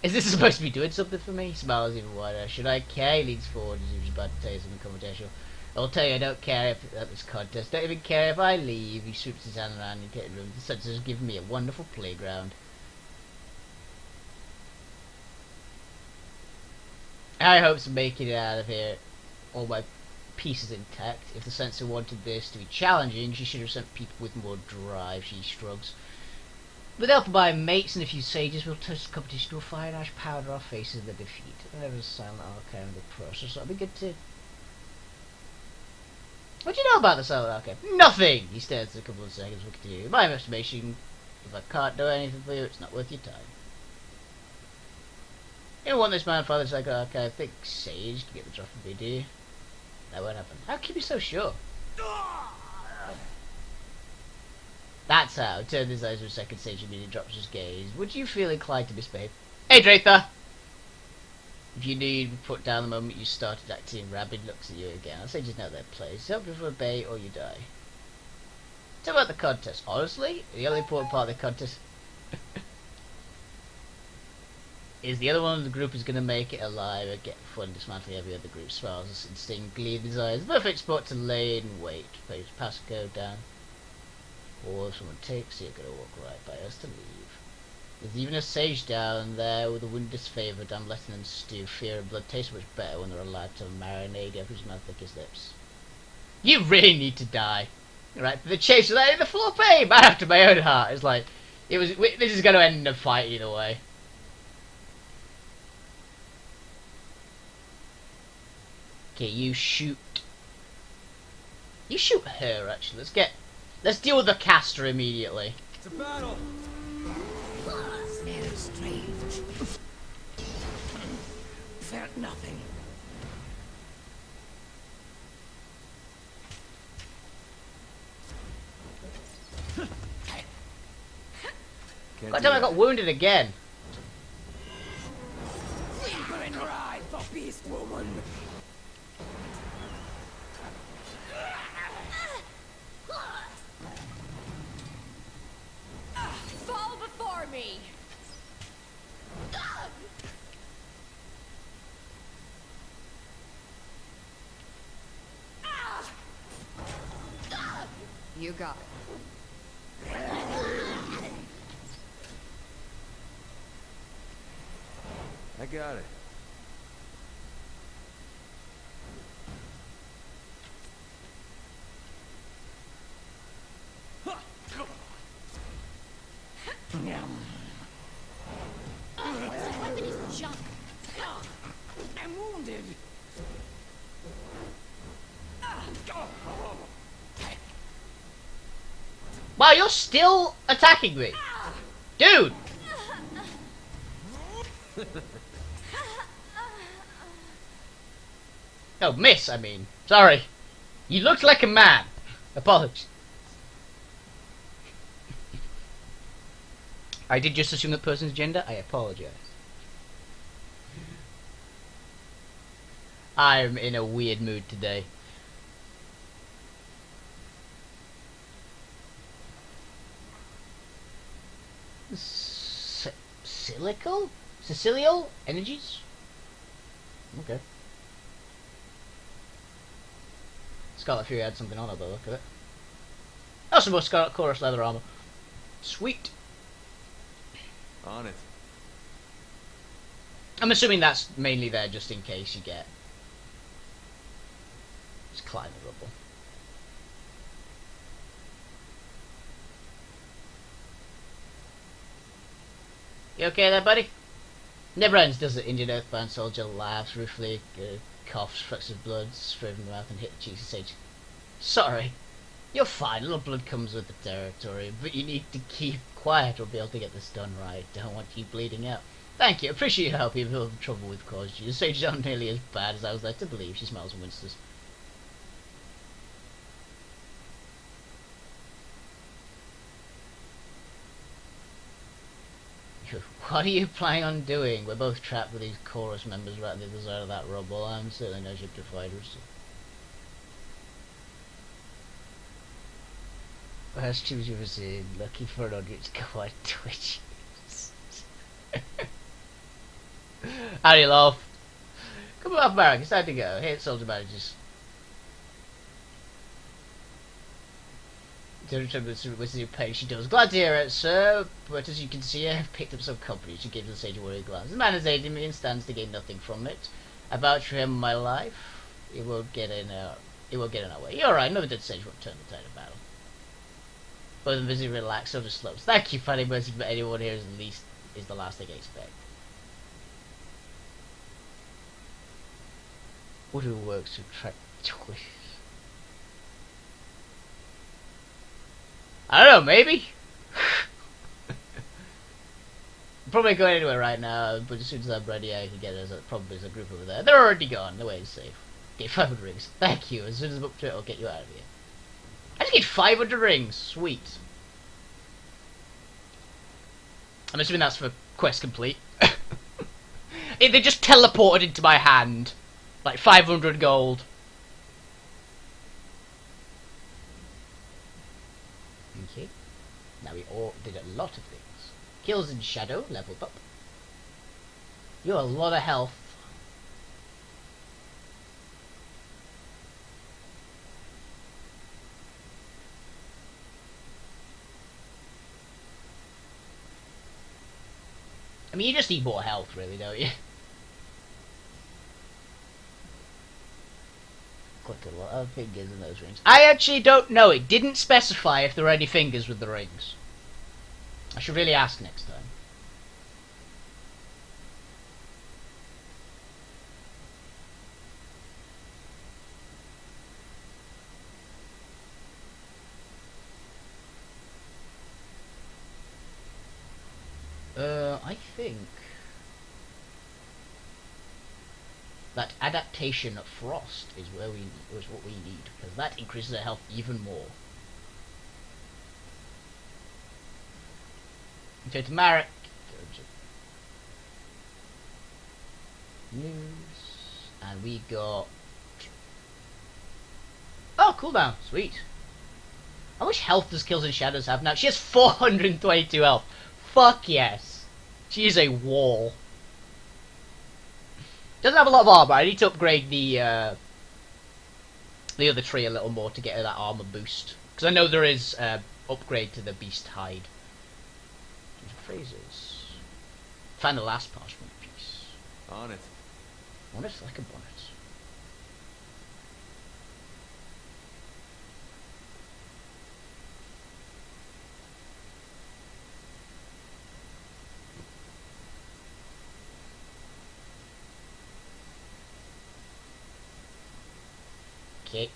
Is this supposed to be doing something for me? He smiles even wider. Should I care? He leans forward as he was about to tell you something confidential. I'll tell you, I don't care at this contest. Don't even care if I leave. He swoops his hand around and gets room. The sensor's given me a wonderful playground. High hopes of making it out of here. All my pieces intact. If the censor wanted this to be challenging, she should have sent people with more drive. She shrugs. With help of my mates and a few sages, we'll touch the competition to a fire and ash powder our faces in the defeat. There was a silent archive in the process. That'll be good too. What do you know about the silent archive? Nothing! He stares for a couple of seconds. We'll continue. In my estimation, if I can't do anything for you, it's not worth your time. You don't want this man father's like archive. Think Sage can get the drop from me, do you? That won't happen. How can you be so sure? That's how. Turned his eyes for a second, Sage immediately drops his gaze. Would you feel inclined to misbehave? Hey, Dratha! If you knew you'd be put down the moment you started acting, Rabid looks at you again. I'll say just know their place. Help you for obey or you die. Tell about the contest. Honestly, the only important part of the contest is the other one of the group is going to make it alive and get fun dismantling every other group. Smiles and sting glee in his eyes. Perfect spot to lay in wait. Pass go down. Or if someone takes it, you're going to walk right by us to leave. There's even a sage down there with a wound disfavoured. I'm letting them stew. Fear and blood taste much better when they're allowed to marinate every mouth like his lips. You really need to die. Right, the chase was like, the floor pay, man after my own heart. It's like, this is going to end in a fight either way. Okay, you shoot. You shoot her, actually. Let's deal with the caster immediately. It's a battle! Smells strange. Felt nothing. Can't God do damn, I that. got wounded again. Whimper and ride for Beast Woman. Fall before me! You got it. I got it. This weapon is junk. I'm wounded. Wow, you're still attacking me. Dude! No, miss, I mean. Sorry. You looked like a man. Apologies. I did just assume the person's gender. I apologize. I'm in a weird mood today. Sicilial energies? Okay. Scarlet Fury had something on it, though, look at it. Oh, some more Scarlet Chorus leather armor. Sweet. On it. I'm assuming that's mainly there just in case you get... Just climb the rubble. You okay there, buddy? Never ends, does it? Indian Earthbound soldier laughs ruefully, coughs, flecks of blood, spray from the mouth and hit the cheeks and says, "Sorry. You're fine, little blood comes with the territory, but you need to keep quiet or be able to get this done right. Don't want you bleeding out. Thank you, appreciate your help even though the trouble we've caused you. The sages aren't nearly as bad as I was led to believe." She smiles and winces. What are you planning on doing? We're both trapped with these chorus members right at the other side of that rubble. I'm certainly no ship to fighters. First choose you've ever seen. Looking for an audience quite twitchy. How do you laugh? Come on, Barrack, it's time to go. Hey, soldier managers. With your pay, she does. Glad to hear it, sir. But as you can see, I have picked up some company. She gives the sage a worried glance. The man has aided me and stands to gain nothing from it. I vouch for him in my life. It won't get in our way. You're right. Another dead sage won't turn the tide of battle. Both of them visibly relax over slopes. Thank you, Fanny Mercy, but anyone here is the last thing I expect. What who works to attract choice? I don't know, maybe? Probably going anywhere right now, but as soon as I'm ready I can get us probably as a group over there. They're already gone, the way is safe. Get 500 rings. Thank you, as soon as I'm up to it I'll get you out of here. I just get 500 rings, sweet. I'm assuming that's for quest complete. They just teleported into my hand. Like 500 gold. Okay. Now we all did a lot of things. Kills in shadow, leveled up. You have a lot of health. I mean, you just need more health, really, don't you? Quite a lot of fingers in those rings. I actually don't know. It didn't specify if there were any fingers with the rings. I should really ask next time. I think that adaptation of frost is what we need, because that increases our health even more. So to Marek, news, and we got cooldown, sweet. How much health does Kills and Shadows have now? She has 422 health. Fuck yes. She is a wall. Doesn't have a lot of armor. I need to upgrade the other tree a little more to get her that armor boost. Because I know there is upgrade to the beast hide. Phrases. Find the last parchment piece. On it. On it like a bonnet. Okay.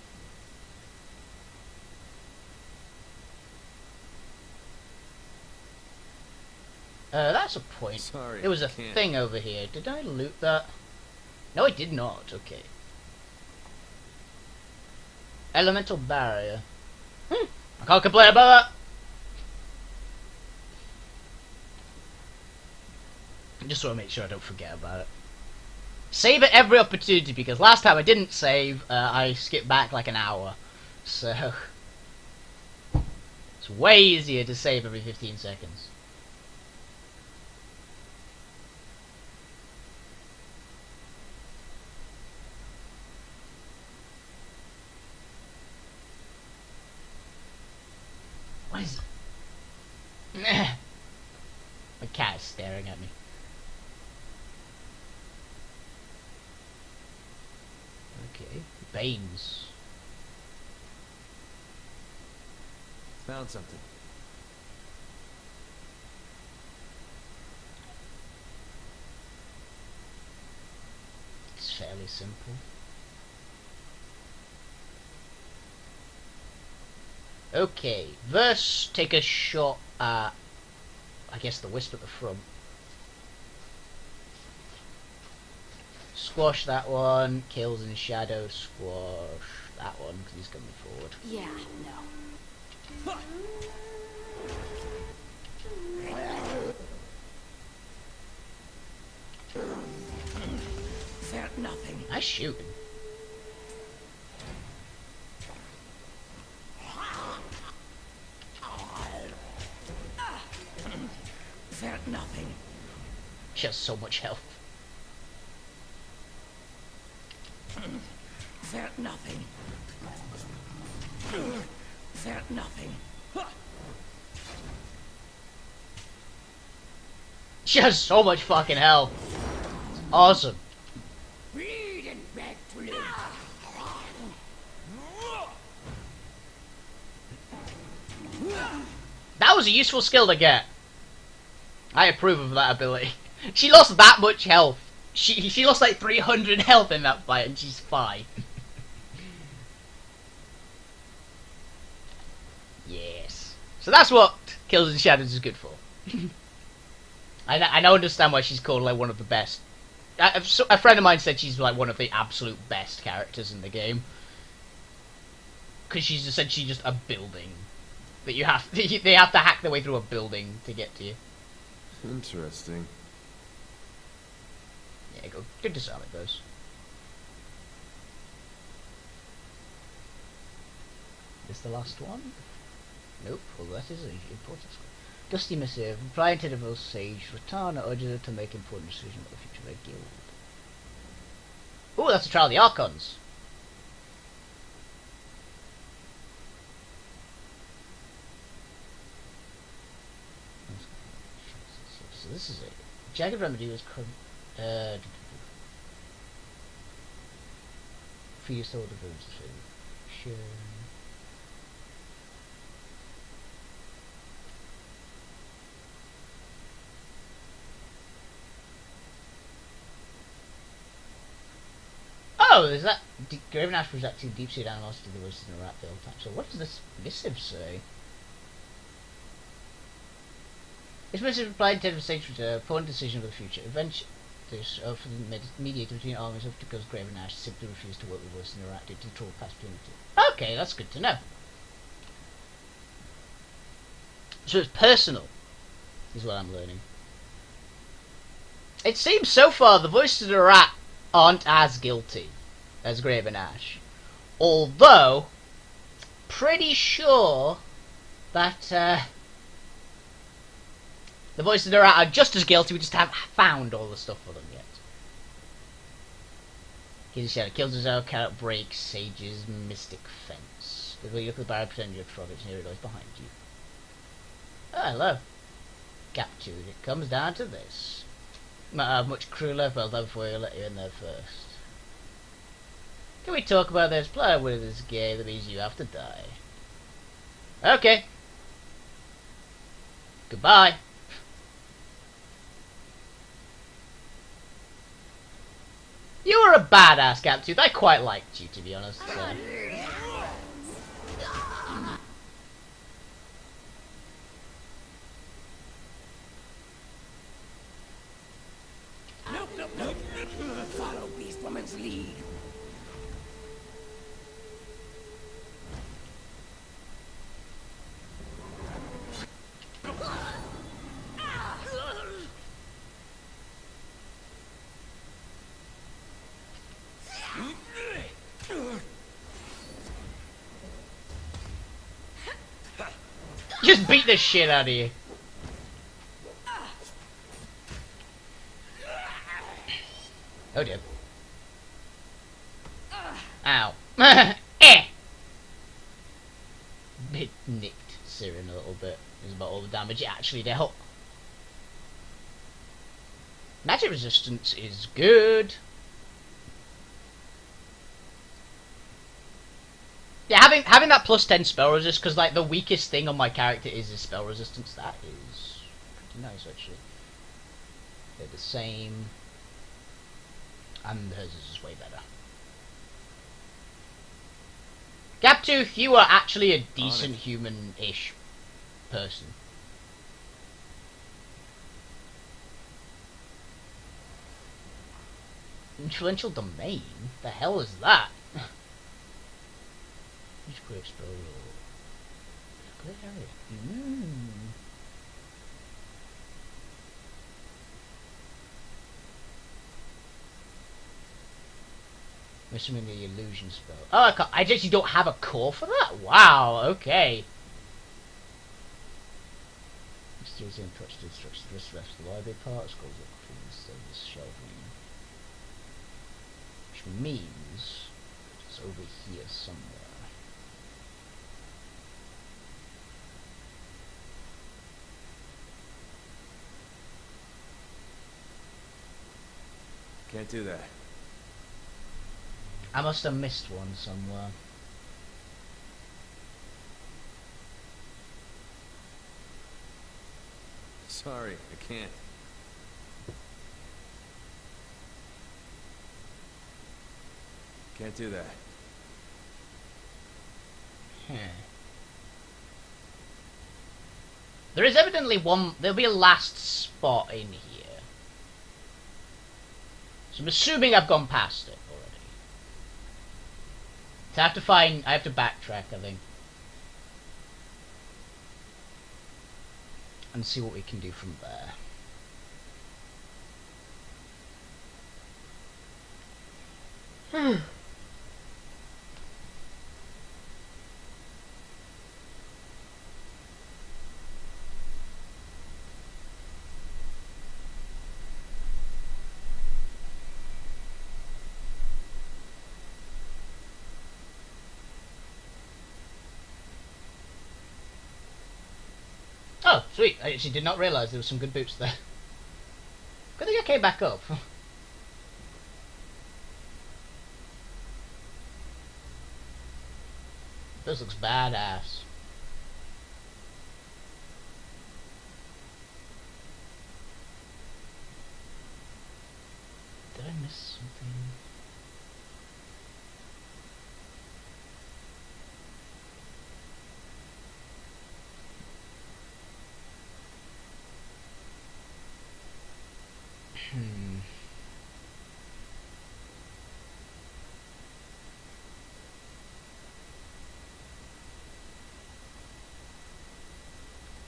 That's a point. Sorry, there was a can't. thing over here. Did I loot that? No, I did not. Okay. Elemental barrier. I can't complain about that. Just want to make sure I don't forget about it. Save at every opportunity, because last time I didn't save, I skipped back like an hour. So, it's way easier to save every 15 seconds. What is it? My cat is staring at me. Okay, Baines. Found something. It's fairly simple. Okay, verse, take a shot at, I guess, the wisp at the front. Squash that one, kills in shadow, squash that one, because he's coming forward. Yeah, no. Felt nothing. Nice shooting. Felt nothing. She has so much health. Felt nothing. Felt nothing. She has so much fucking health. It's awesome. Bleed and beg to live. That was a useful skill to get. I approve of that ability. She lost that much health. She lost like 300 health in that fight, and she's fine. Yes. So that's what Kills and Shadows is good for. I now understand why she's called like one of the best. A friend of mine said she's like one of the absolute best characters in the game. Because she's essentially just a building that you have. They have to hack their way through a building to get to you. Interesting. Yeah, good disarm it goes. Is the last one? Nope. Well, that is an important score. Dusty Missive. Reply to the Sage. Return urges to make important decisions about the future of their guild. Oh, that's a trial of the Archons. So this is it. Jagged Remedy was for use to order rooms. Sure. Oh, is that Graven Ash projecting deep sea animosity to the voices in the rat field time? So what does this missive say? This missive replied to the sage with a important decision for the future. Eventually, this for the mediator between armies of because Graven Ash simply refused to work with voices in the rat due to control past unity. Okay, that's good to know. So it's personal, is what I'm learning. It seems so far the voices of the rat aren't as guilty as Graven Ash. Although, pretty sure that the voices of the rat are just as guilty, we just haven't found all the stuff for them yet. Kills Shadow, kills his own, cannot break Sage's mystic fence. Because you look at the barrier, pretend you're Trollage, and here it is behind you. Oh, hello. Captured. It comes down to this. Might have much crew left, well done before you let you in there first. Can we talk about this? Play with this game, that means you have to die. Okay. Goodbye. You were a badass, Gaptooth. I quite liked you, to be honest. So. Nope, nope, nope. Follow Beast Woman's lead. Just beat the shit out of you. Oh dear. Ow. Eh! It nicked Siren a little bit. Is about all the damage it actually dealt. Magic resistance is good. Yeah, having that plus 10 spell resist, because like the weakest thing on my character is his spell resistance. That is pretty nice actually. They're the same, and hers is just way better. Gaptooth, you are actually a decent human-ish person. Influential domain? The hell is that? Each quick spell roll. Clear area. I'm assuming the illusion spell. Oh, I just you don't have a core for that? Wow, okay. Mysteriously untouched destruction the rest of the library parts goes up through this shelving. Which means it's over here somewhere. Can't do that. I must have missed one somewhere. Sorry, I can't. Can't do that. There is evidently one. There'll be a last spot in here. So I'm assuming I've gone past it already. So I have to backtrack, I think. And see what we can do from there. Oh, sweet. I actually did not realise there was some good boots there. Good thing I came back up. This looks badass. Did I miss something?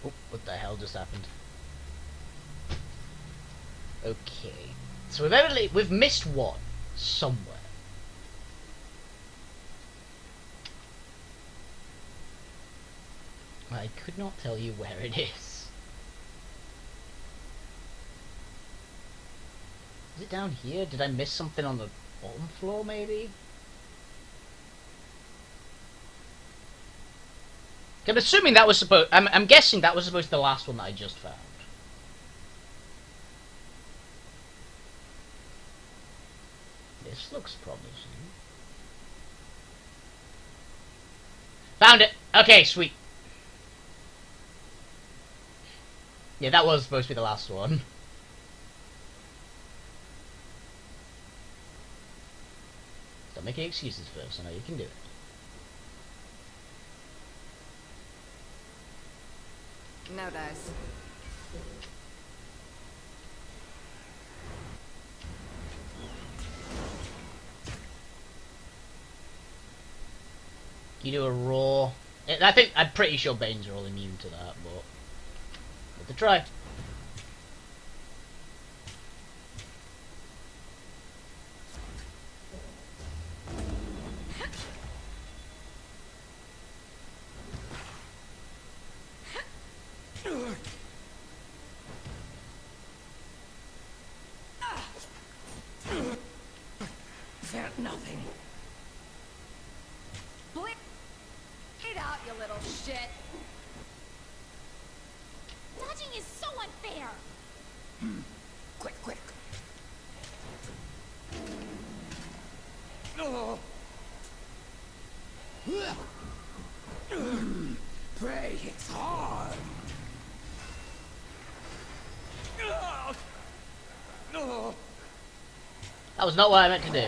Oh, what the hell just happened? Okay. So we've missed one somewhere. I could not tell you where it is. Is it down here? Did I miss something on the bottom floor maybe? I'm assuming that was supposed. I'm guessing that was supposed to be the last one that I just found. This looks promising. Found it! Okay, sweet. Yeah, that was supposed to be the last one. Stop making excuses first, I know you can do it. No dice. You do a raw. I'm pretty sure Banes are all immune to that, but worth a try. nothing. Bleed it out, you little shit. Dodging is so unfair. Quick, quick. Oh. Prey hits hard. That was not what I meant to do.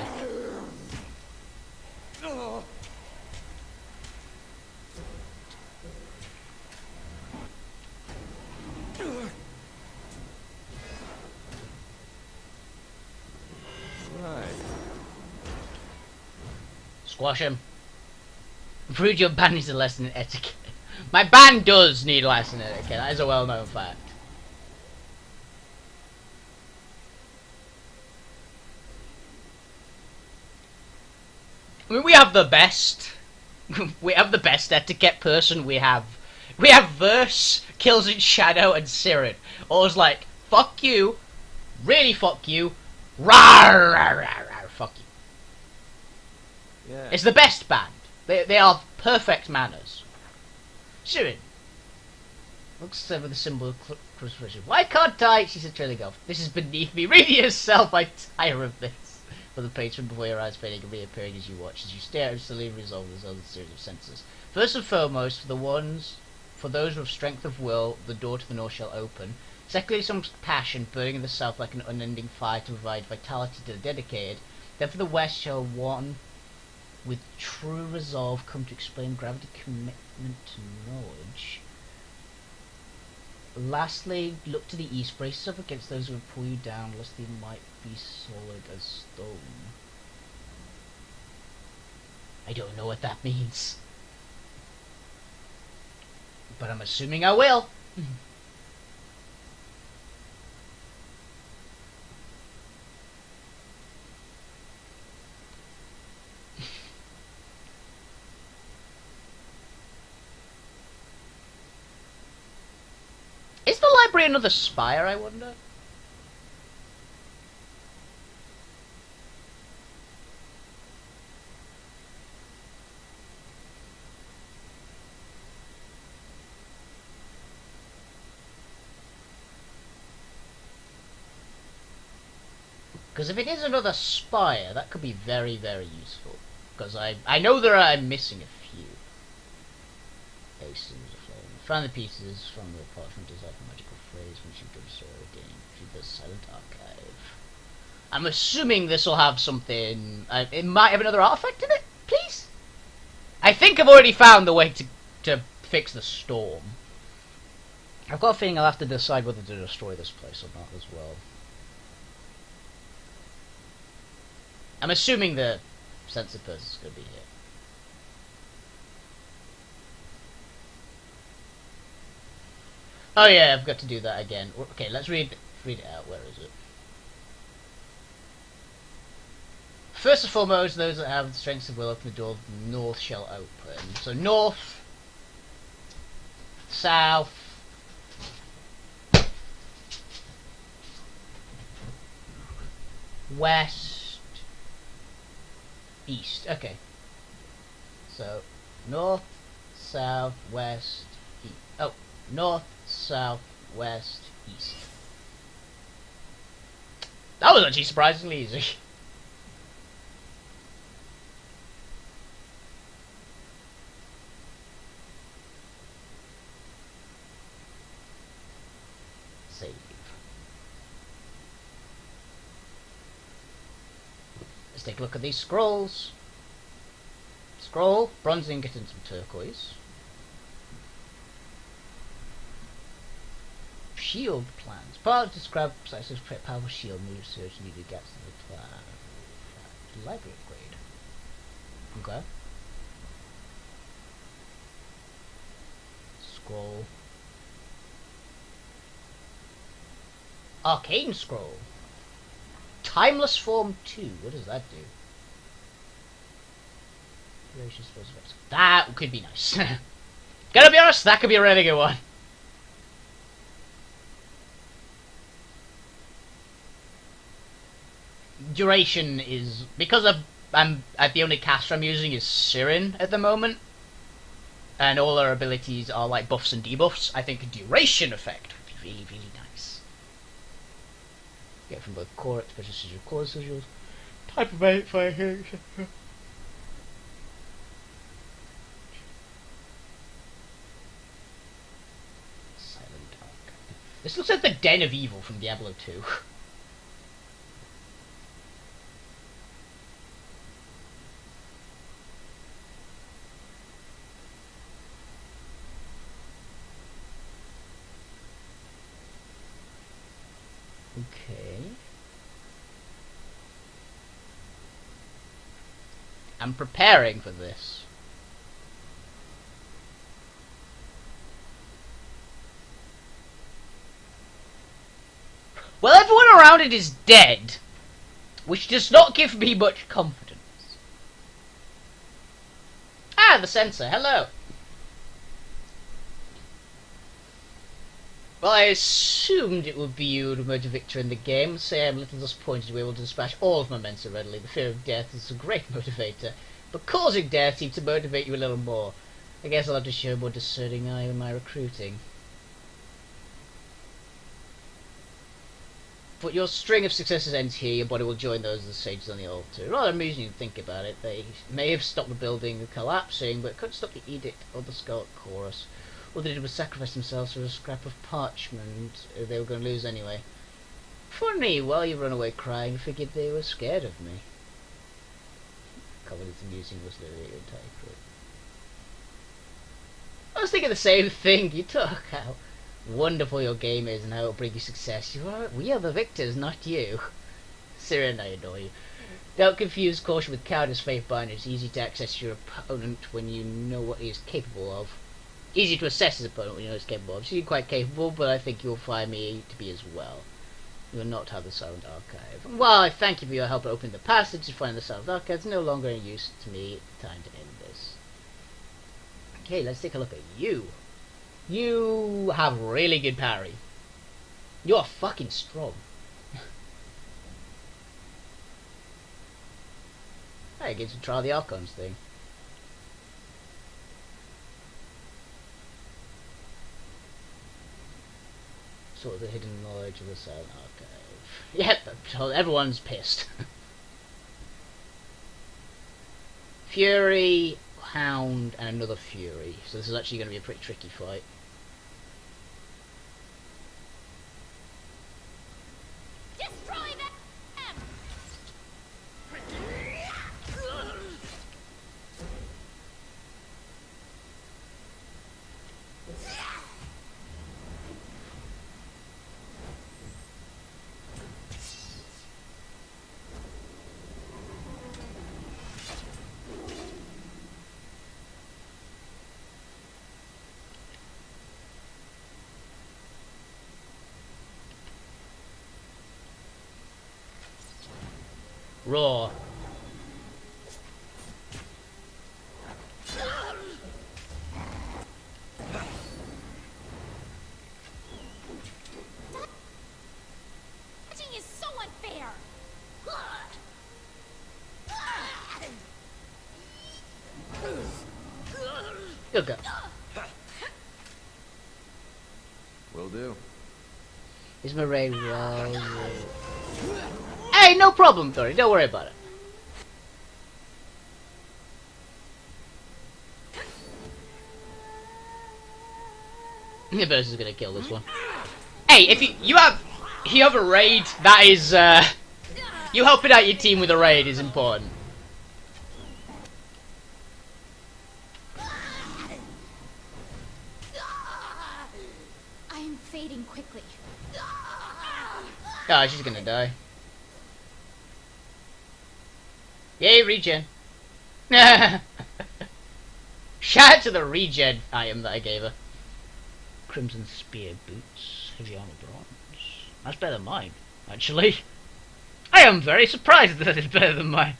Right. Squash him. Improve your band needs a lesson in etiquette. My band does need a lesson in etiquette. That is a well-known fact. I mean, we have the best. We have the best etiquette person. We have Verse, Kills in Shadow, and Siren. Always like, fuck you, really fuck you, rawr, rawr, rawr, rawr, fuck you. Yeah. It's the best band. They are perfect manners. Siren looks over the symbol of crucifixion. Why can't I? She said, trailing off. This is beneath me. Read it yourself. I tire of this. For the patron before your eyes fading and reappearing as you watch, as you stare and slowly resolve this other series of senses. First and foremost, for those with strength of will, the door to the north shall open. Secondly, some passion burning in the south like an unending fire to provide vitality to the dedicated. Then for the west shall one with true resolve come to explain gravity, commitment to knowledge. Lastly, look to the east, brace yourself against those who would pull you down, lest they might be solid as stone. I don't know what that means, but I'm assuming I will. Is the library another spire, I wonder? Because if it is another spire, that could be very, very useful. Because I know I'm missing a few. Hastings of flame. Find the pieces from the parchment designed for magical phrase when you go to store again through the silent archive. I'm assuming this will have something. It might have another artifact in it, please? I think I've already found the way to fix the storm. I've got a feeling I'll have to decide whether to destroy this place or not as well. I'm assuming the censored person's going to be here. Oh yeah, I've got to do that again. Okay, let's read it out. Where is it? First and foremost, those that have the strength of will open the door, the north shall open. So north, south, west, east. Okay. So north, south, west, east. Oh, north, south, west, east. That was actually surprisingly easy. Save. Let's take a look at these scrolls. Scroll, bronze ingot and some turquoise. Shield plans. Part of describe precisely powerful shield moves search needed gaps in the plan. Library upgrade. Okay. Scroll. Arcane scroll. Timeless form 2. What does that do? That could be nice. Gotta be honest, that could be a really good one. Duration is because of the only caster I'm using is Sirin at the moment, and all her abilities are like buffs and debuffs. I think a duration effect would be really, really nice. Get from both core, special sigil, core sigils, type of 8, fire here, etc. Silent Archive. This looks like the Den of Evil from Diablo 2. Okay. I'm preparing for this. Well, everyone around it is dead, which does not give me much confidence. Ah, the sensor. Hello. Well, I assumed it would be you who made a victor in the game. Say I'm a little disappointed to be able to dispatch all of my men so readily. The fear of death is a great motivator, but causing death seems to motivate you a little more. I guess I'll have to show a more discerning eye in my recruiting. But your string of successes ends here. Your body will join those of the sages on the altar. Rather amusing to think about it. They may have stopped the building collapsing, but couldn't stop the edict or the Scarlet Chorus. All they did was sacrifice themselves for a scrap of parchment they were going to lose anyway. Funny, while you run away crying, I figured they were scared of me. Covenant's amusing was the entire crew. I was thinking the same thing. You talk how wonderful your game is and how it'll bring you success. We are the victors, not you. Siren, I adore you. Don't confuse caution with cowardice, faith binder. It's easy to access your opponent when you know what he is capable of. Easy to assess his opponent when you know he's capable of. So you're quite capable, but I think you'll find me to be as well. You will not have the Silent Archive. Well, I thank you for your help in opening the passage to find the Silent Archive. It's no longer in use to me. Time to end this. Okay, let's take a look at you. You have really good parry. You are fucking strong. I get to try the Archons thing. Sort of the hidden knowledge of the Silent Archive. Yep, so everyone's pissed. Fury, Hound, and another Fury. So this is actually going to be a pretty tricky fight. Destroy them! Roar. Dodging is so unfair! Good go. Will do. Is my raid well? Hey, no problem, Dory. Don't worry about it. The boss is gonna kill this one. Hey, if you have a raid, that is you helping out your team with a raid is important. I am fading quickly. Oh, she's gonna die. Yay, regen. Shout out to the regen item that I gave her. Crimson Spear boots, heavy armor bronze. That's better than mine, actually. I am very surprised that it's better than mine.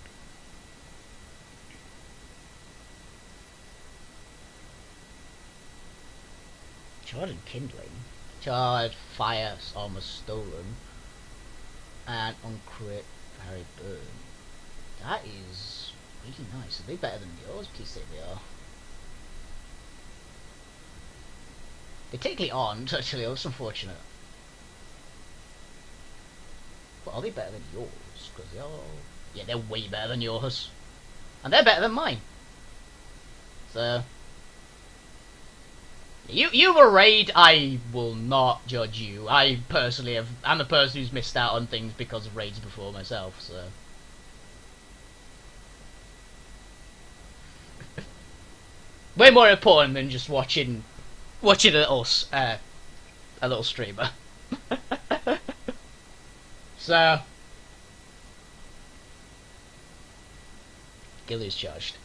Charred and kindling. Charred, fire, armor stolen. And on crit, parry burn. That is really nice. Are they better than yours? Please say they are. They technically aren't, actually. That's unfortunate. But are they better than yours? Because they are... Yeah, they're way better than yours. And they're better than mine. So... You were raid, I will not judge you. I'm the person who's missed out on things because of raids before myself, so... Way more important than just watching a little streamer. So... Gilly's charged.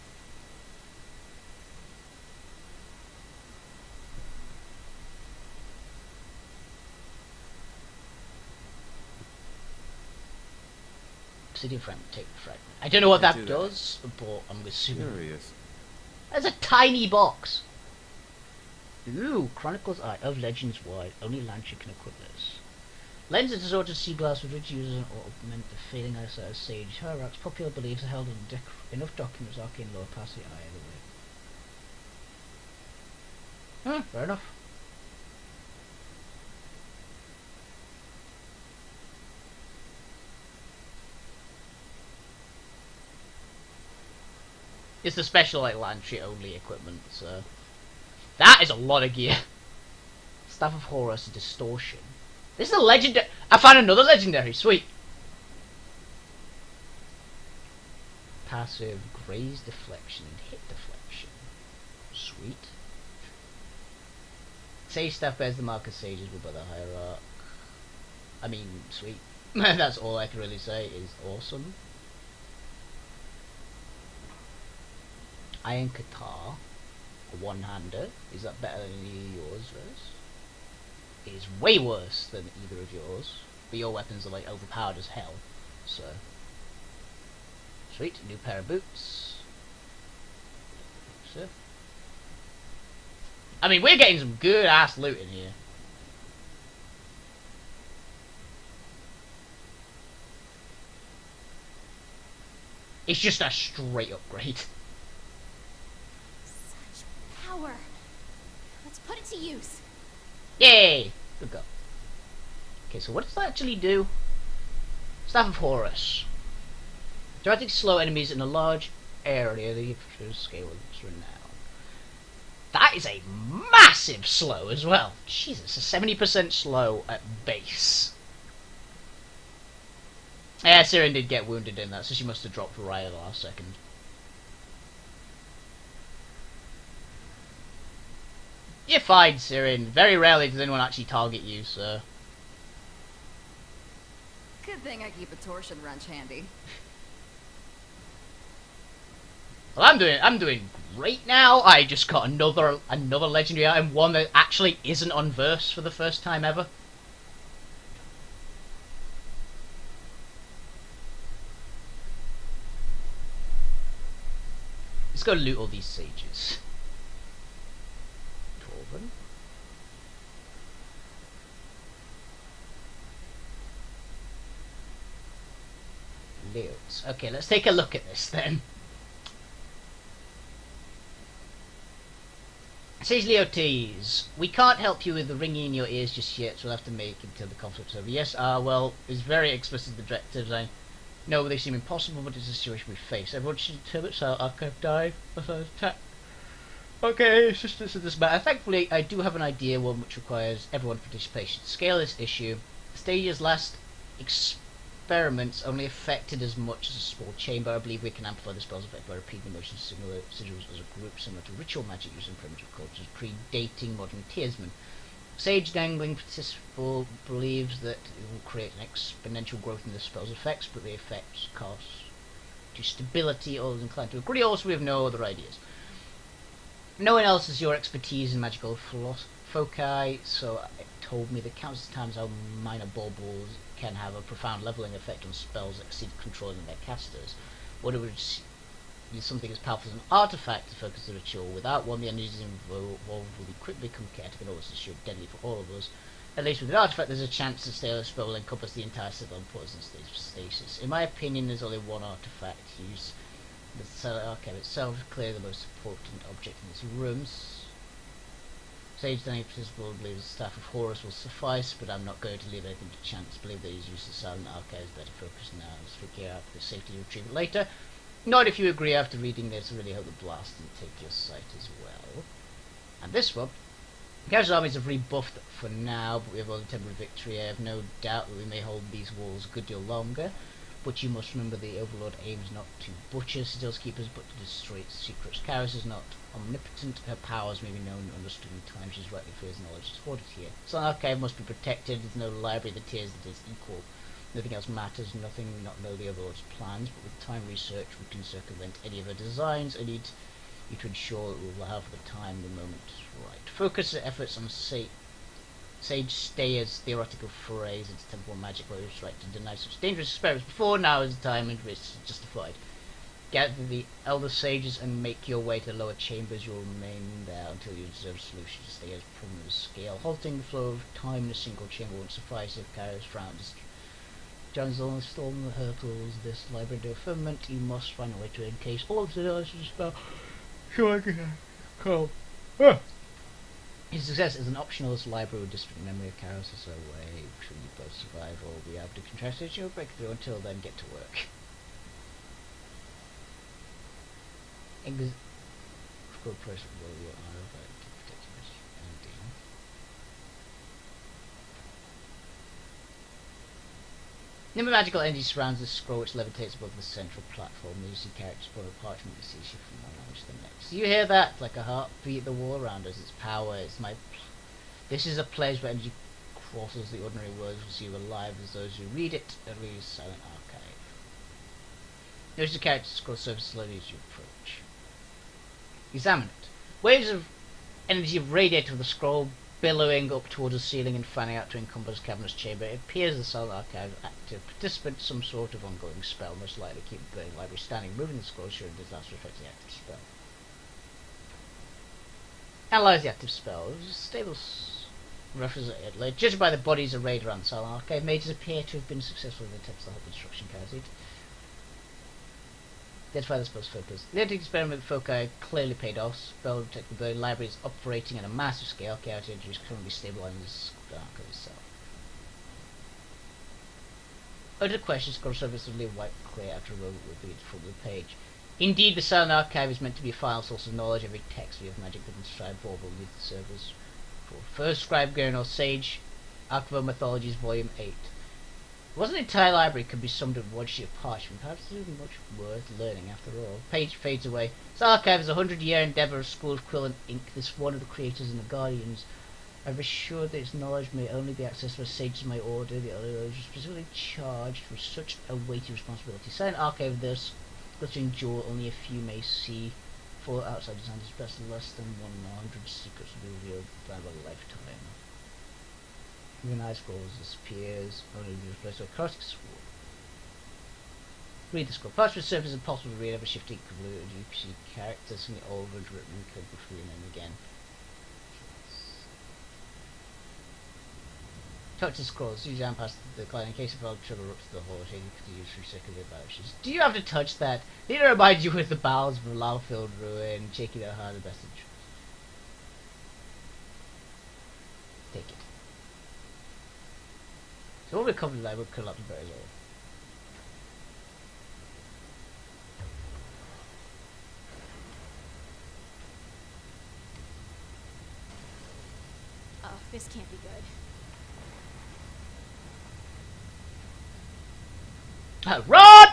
Obsidian fragment, take the fragment. I don't know what that does, but I'm assuming. Curious. There's a tiny box. Ooh, Chronicles Eye of Legends Wide. Only Lanchy can equip this. Lends a distorted sea glass with which users or augment the fading eyesight of Sage. Hierarch's popular beliefs are held in enough documents arcane lore past the eye of the way. Fair enough. It's the special, like, Lantry only equipment, so... That is a lot of gear. Staff of Horus, Distortion. This is a legendary... I found another legendary, sweet! Passive, Graze Deflection, and Hit Deflection. Sweet. Sage Staff bears the mark of Sages with the Hierarch. I mean, sweet. That's all I can really say, is awesome. Iron Katar, a one-hander. Is that better than any of yours, Rose? It is way worse than either of yours. But your weapons are like overpowered as hell. So sweet, new pair of boots. So I mean, we're getting some good ass loot in here. It's just a straight upgrade. Power. Let's put it to use. Yay! Good go. Okay, so what does that actually do? Staff of Horus. Dramatically slow enemies in a large area. The scale is renowned. That is a massive slow as well. Jesus, a 70% slow at base. Yeah, Siren did get wounded in that, so she must have dropped right at the last second. You're fine, Siren. Very rarely does anyone actually target you, so... Good thing I keep a torsion wrench handy. Well, I'm doing great now. I just got another legendary item, one that actually isn't on verse for the first time ever. Let's go loot all these sages. Torben. Loot. Okay, let's take a look at this then. Says Leotes, we can't help you with the ringing in your ears just yet, so we'll have to make it until the conflict's over. Yes, well, it's very explicit in the directives. I know they seem impossible, but it's a situation we face. Everyone should determine so our archive dive. Okay, it's just this matter. Thankfully, I do have an idea, one which requires everyone's participation. To scale this issue, Stadia's last experiments only affected as much as a small chamber. I believe we can amplify the spell's effect by repeating the motion sigils as a group, similar to ritual magic used in primitive cultures predating modern Tiersman. Sage Dangling participant believes that it will create an exponential growth in the spell's effects, but the effects cost to stability. All is inclined to agree. Also, we have no other ideas. No one else has your expertise in magical foci, so it told me that countless times how minor baubles can have a profound leveling effect on spells that exceed controlling their casters. What it would use something as powerful as an artifact to focus the ritual. Without one, the energies involved will quickly become chaotic and almost assured deadly for all of us. At least with an artifact, there's a chance the stale spell will encompass the entire citadel and put us in stasis. In my opinion, there's only one artifact used. The Cell Archive itself is clearly the most important object in this room. Sage Danny presumably the staff of Horus will suffice, but I'm not going to leave anything to chance. Believe that his use of Silent Archive is better focused now. Let's figure out the safety retrieval later. Not if you agree after reading this. I really hope the blast didn't take your sight as well. And this one, Chaos armies have rebuffed for now, but we have only temporary victory. I have no doubt that we may hold these walls a good deal longer, but you must remember the Overlord aims not to butcher Citadel's keepers, but to destroy its secrets. Chaos is not omnipotent. Her powers may be known and understood in time. She's rightly fears knowledge is hoarded here. So an archive must be protected. There's no library that is equal. Nothing else matters. Nothing not know the Overlord's plans, but with time research we can circumvent any of her designs. I need you to ensure that we will have the time the moment is right. Focus your efforts on Sage Stayer's theoretical forays into temple magic, where we was right to deny such dangerous experiments before. Now is the time and risk is justified. Gather the elder sages and make your way to the lower chambers. You will remain there until you observe a solution to Stayer's problem of scale. Halting the flow of time in a single chamber won't suffice if Kairos frowns. John's only storm the hurtles this library into a firmament. You must find a way to encase all of the knowledge of the spell. So I can come. His success is an optional. This library with distant memory of Kairos is a way. Should you both survive or be able to contrast it, you'll break through. Until then, get to work. Scroll press will you are about to protect your ending. Number magical energy surrounds the scroll, which levitates above the central platform. You see characters pull a parchment that sees you from one language to the next. You hear that? Like a heartbeat, the wall around us. It's power. It's my. This is a place where energy crosses the ordinary words we see alive as those who read it. At least Silent Archive. Notice the character scroll surface slowly as you approach. Examine it. Waves of energy radiate from the scroll, billowing up towards the ceiling and fanning out to encompass the cavernous chamber. It appears the Silent Archive active participant, some sort of ongoing spell, most likely to keep the burning library standing. Moving the scroll should disaster affect the active spell. Analyze the active spell. Stable reference it. Judged by the bodies arrayed around the Silent Archive, mages appear to have been successful in the attempts to help instruction carried. Identify the spell's focus. The experiment with foci clearly paid off. Spell detect the burning library is operating at a massive scale. Chaos energy is currently stabilizing the archive itself. Other questions scroll surface will leave wiped clear after a moment will be at the front of the page. Indeed, the Silent Archive is meant to be a final source of knowledge. Every text we have magic that inscribed for will leave the servers. For first scribe Gurnor Sage, Archival Mythologies Volume 8. It wasn't an entire library could be summed up in one sheet of parchment. Perhaps there isn't much worth learning after all. Page fades away. This archive is a 100-year endeavour of School of Quill and Ink. This one of the creators and the guardians. I've assured that its knowledge may only be accessed by sages of my order. The other is specifically charged with such a weighty responsibility. Silent Archive, this glittering jewel, only a few may see. For outside designers, best less than 100 secrets will be revealed by a lifetime. Even ice scrolls disappears, only to be replaced by a caustic sword. Read the scroll. Parts of the surface is impossible to read, ever shifting blue. You see characters from the old written code between them again. Talk to the scrolls. Use down past the decline in case of all trouble up to the hole, taking to use recirculate viruses. Do you have to touch that? Need to remind you with the bowels of a lava-filled ruin, shaking out hard the best interest. Take it. So what we covered today would collapse very low. Oh, this can't be good. Run!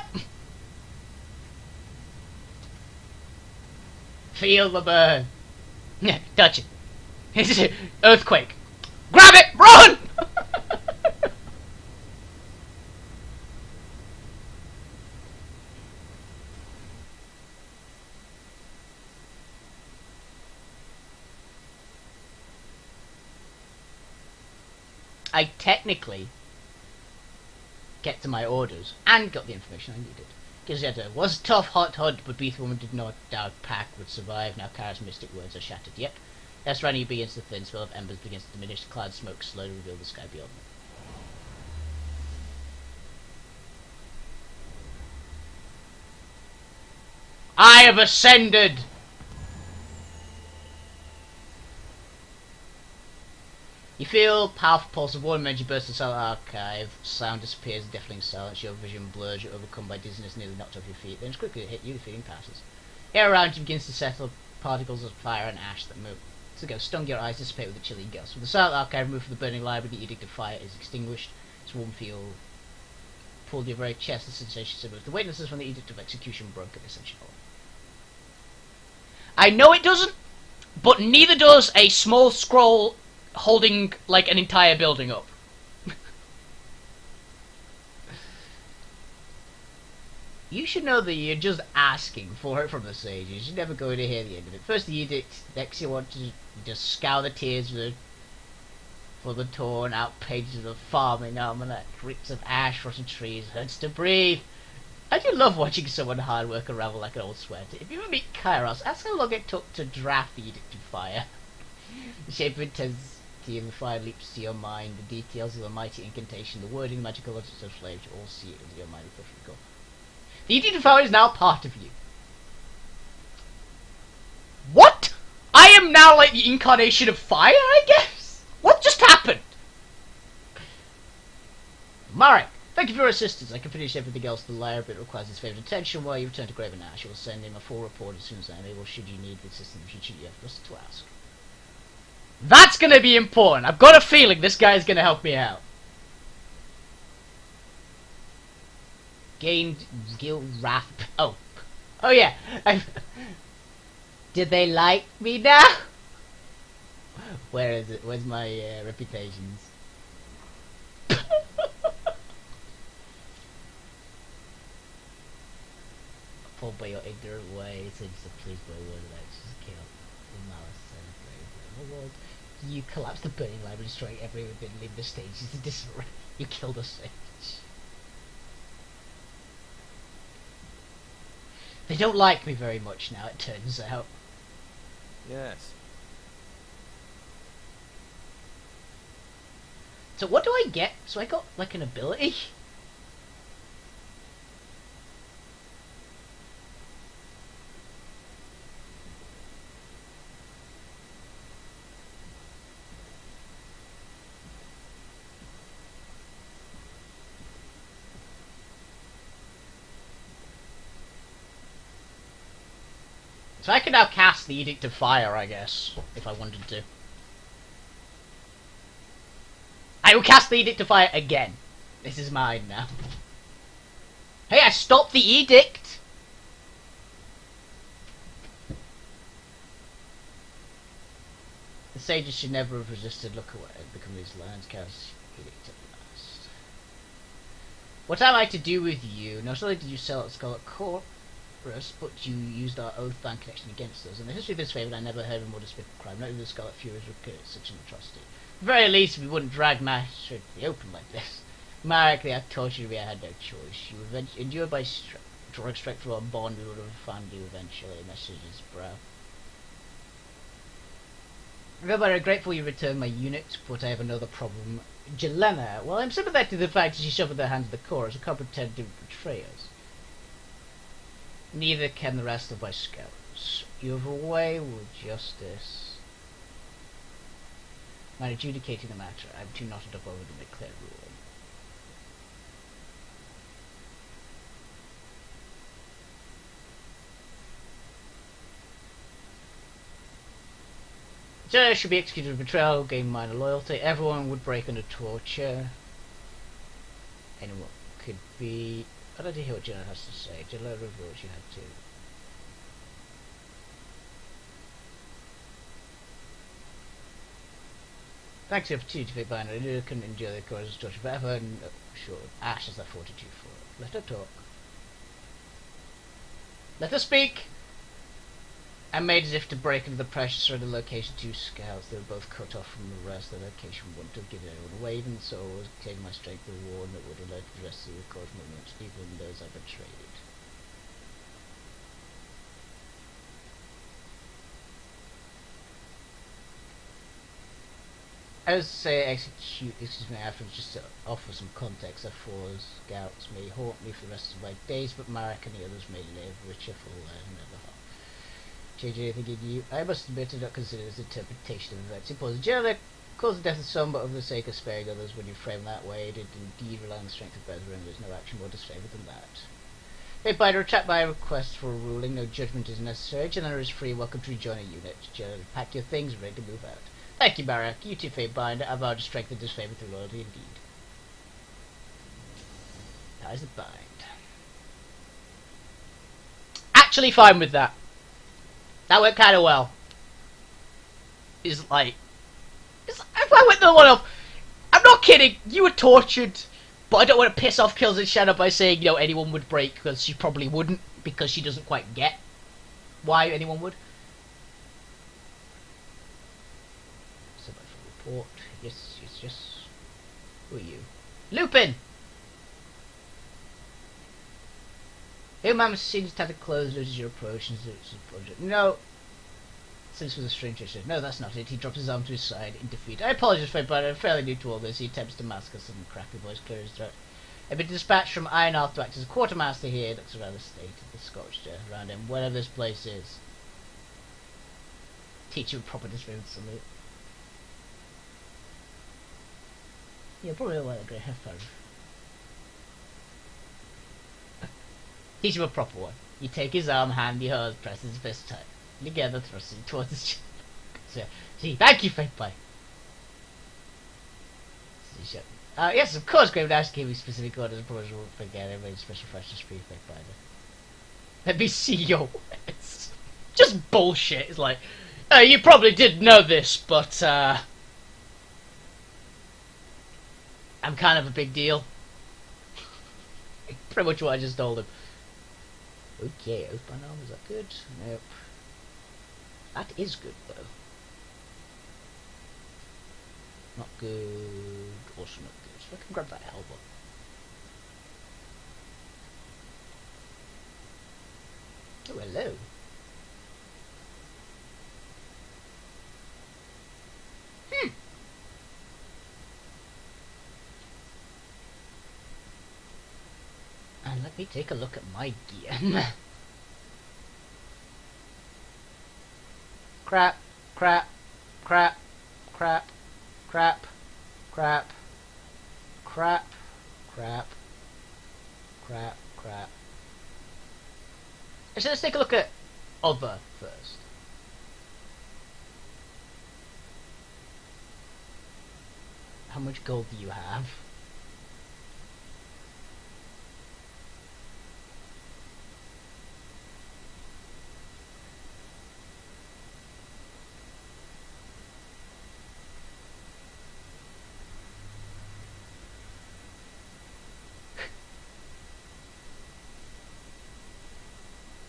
Feel the burn. Touch it. It's an earthquake. Grab it! Run! I technically get to my orders and got the information I needed. Gazetta was a tough, hot hunt, but Beath Woman did not doubt Pack would survive. Now Kara's mystic words are shattered yet. As Tyranny begins to thin, spell of embers begins to diminish. The cloud smoke slowly reveal the sky beyond them. I have ascended! You feel powerful pulse of warm energy bursts inside the archive. Sound disappears, deafening silence. Your vision blurs. You're overcome by dizziness, nearly knocked off your feet. Then quickly hit you. The feeling passes. Air around you begins to settle. Particles of fire and ash that move. So go. Stung your eyes dissipate with a chilling gust. With the silent archive removed from the burning library, the edict of fire is extinguished. Its warm feel pulled your very chest. The sensation similar. The witnesses from the edict of execution broke at this essential. I know it doesn't, but neither does a small scroll holding like an entire building up. You should know that you're just asking for it from the sages. You're never going to hear the end of it. First the edict, next you want to just scour the tears for the torn out pages of the farming almanac. Rips of ash, rotten trees, hurts to breathe. I do love watching someone hard work unravel like an old sweat. If you ever meet Kairos, ask how long it took to draft the edict of fire. The shape of intensity of the fire leaps to your mind. The details of the mighty incantation, the wording, the magical logic of flames, you all see it into your mind before you go. The edict of fire is now part of you. What? I am now like the incarnation of fire, I guess? What just happened? Marek, thank you for your assistance. I can finish everything else in the library, but it requires his favourite attention while you return to Graven Ash. I will send him a full report as soon as I am able, should you need the assistance, should you have just to ask. That's gonna be important. I've got a feeling this guy is gonna help me out. Gained guild wrath. Oh yeah. Did they like me now? Where is it? Where's my reputations? Pulled by your ignorant ways, and so pleased by word of actions, kill the malice and the world. You collapsed the burning library, destroying everything within the stages of disarray. You killed a sage. They don't like me very much now, it turns out. Yes. So what do I get? So I got like an ability? So I can now cast the Edict of Fire, I guess, if I wanted to. I will cast the Edict of Fire again. This is mine now. Hey, I stopped the Edict! The sages should never have resisted. Look away. Become these lands. Cast Edict at last. What am I to do with you? Not only did you sell at Scarlet Court, but you used our oath and connection against us. In the history of this favour, I never heard of a more despicable crime. Not even the Scarlet Furies would commit such an atrocity. At the very least, we wouldn't drag matter to the open like this. Marek, they have tortured me. I had no choice. You endured by drawing straight through our bond. We would have found you eventually. Messages, bro. Remember, I'm grateful you returned my unit, but I have another problem. Jelena, well, I'm sympathetic to the fact that she suffered the hands of the chorus. I can't pretend to betray us. Neither can the rest of my scouts. You have a way with justice. When adjudicating the matter, I'm too knotted up over the declared rule. Judge should be executed for betrayal, gain minor loyalty. Everyone would break under torture. Anyone could be. I'd like to hear what Jenna has to say. Jenna reveals you had to. Thanks for the opportunity to be blind. I knew I couldn't endure the cause of torture forever, and sure, Ash has that fortitude for it. Let her talk. Let her speak! I made as if to break into the pressure surrounding the location. Two scouts, they were both cut off from the rest. The location wouldn't have given anyone away, even so I was taking my strength to the war, and it would have led to the rest of the cause movements, even those I betrayed. As say execute, excuse me, after just to offer some context, F4's scouts may haunt me for the rest of my days, but Marek and the others may live with a cheerful never harm. Change anything in you? I must admit I do not consider this interpretation of events imposed. Generally, cause the death of some, but for the sake of sparing others, when you frame that way, it indeed rely on the strength of brethren. There is no action more disfavored than that. If I retract my request for a ruling, no judgment is necessary. General is free, welcome to rejoin a unit. General, pack your things, ready to move out. Thank you, Barak. You too, Fatebind. I vow to strengthen this favour through loyalty indeed. Ties that bind. Actually fine with that. That went kind of well. If I went the one off, I'm not kidding. You were tortured, but I don't want to piss off Kills and Shadow by saying, you know, anyone would break, because she probably wouldn't, because she doesn't quite get why anyone would. Report. Yes, yes, yes. Who are you? Lupin! Hey, Mama seems to have to close as your approach and project. No. Since with a stranger. No, that's not it. He drops his arm to his side in defeat. I apologize for it, but I'm fairly new to all this. He attempts to mask us, and crappy voice clears his throat. I've been dispatched from Ironhearth to act as a quartermaster here. He looks around the state of the scorched earth around him, whatever this place is. Teach you a proper discipline salute. Yeah, probably a while ago. Have fun. Teach him a proper one. You take his arm, hand he holds, press his fist tight. Together, thrusting towards his chin. So, see, thank you, Fatebind. Yes, of course, Grave Dash gave me specific orders and probably won't forget. I made special freshness free Fatebind. Let me see your words. Just bullshit. It's like, you probably did know this, but, I'm kind of a big deal. Pretty much what I just told him. Okay, open arm, is that good? Nope. That is good, though. Not good. Also not good. So I can grab that helmet. Oh, hello. And let me take a look at my gear. Crap, crap, crap, crap, crap, crap, crap, crap, crap, crap. Actually, let's take a look at other first. How much gold do you have?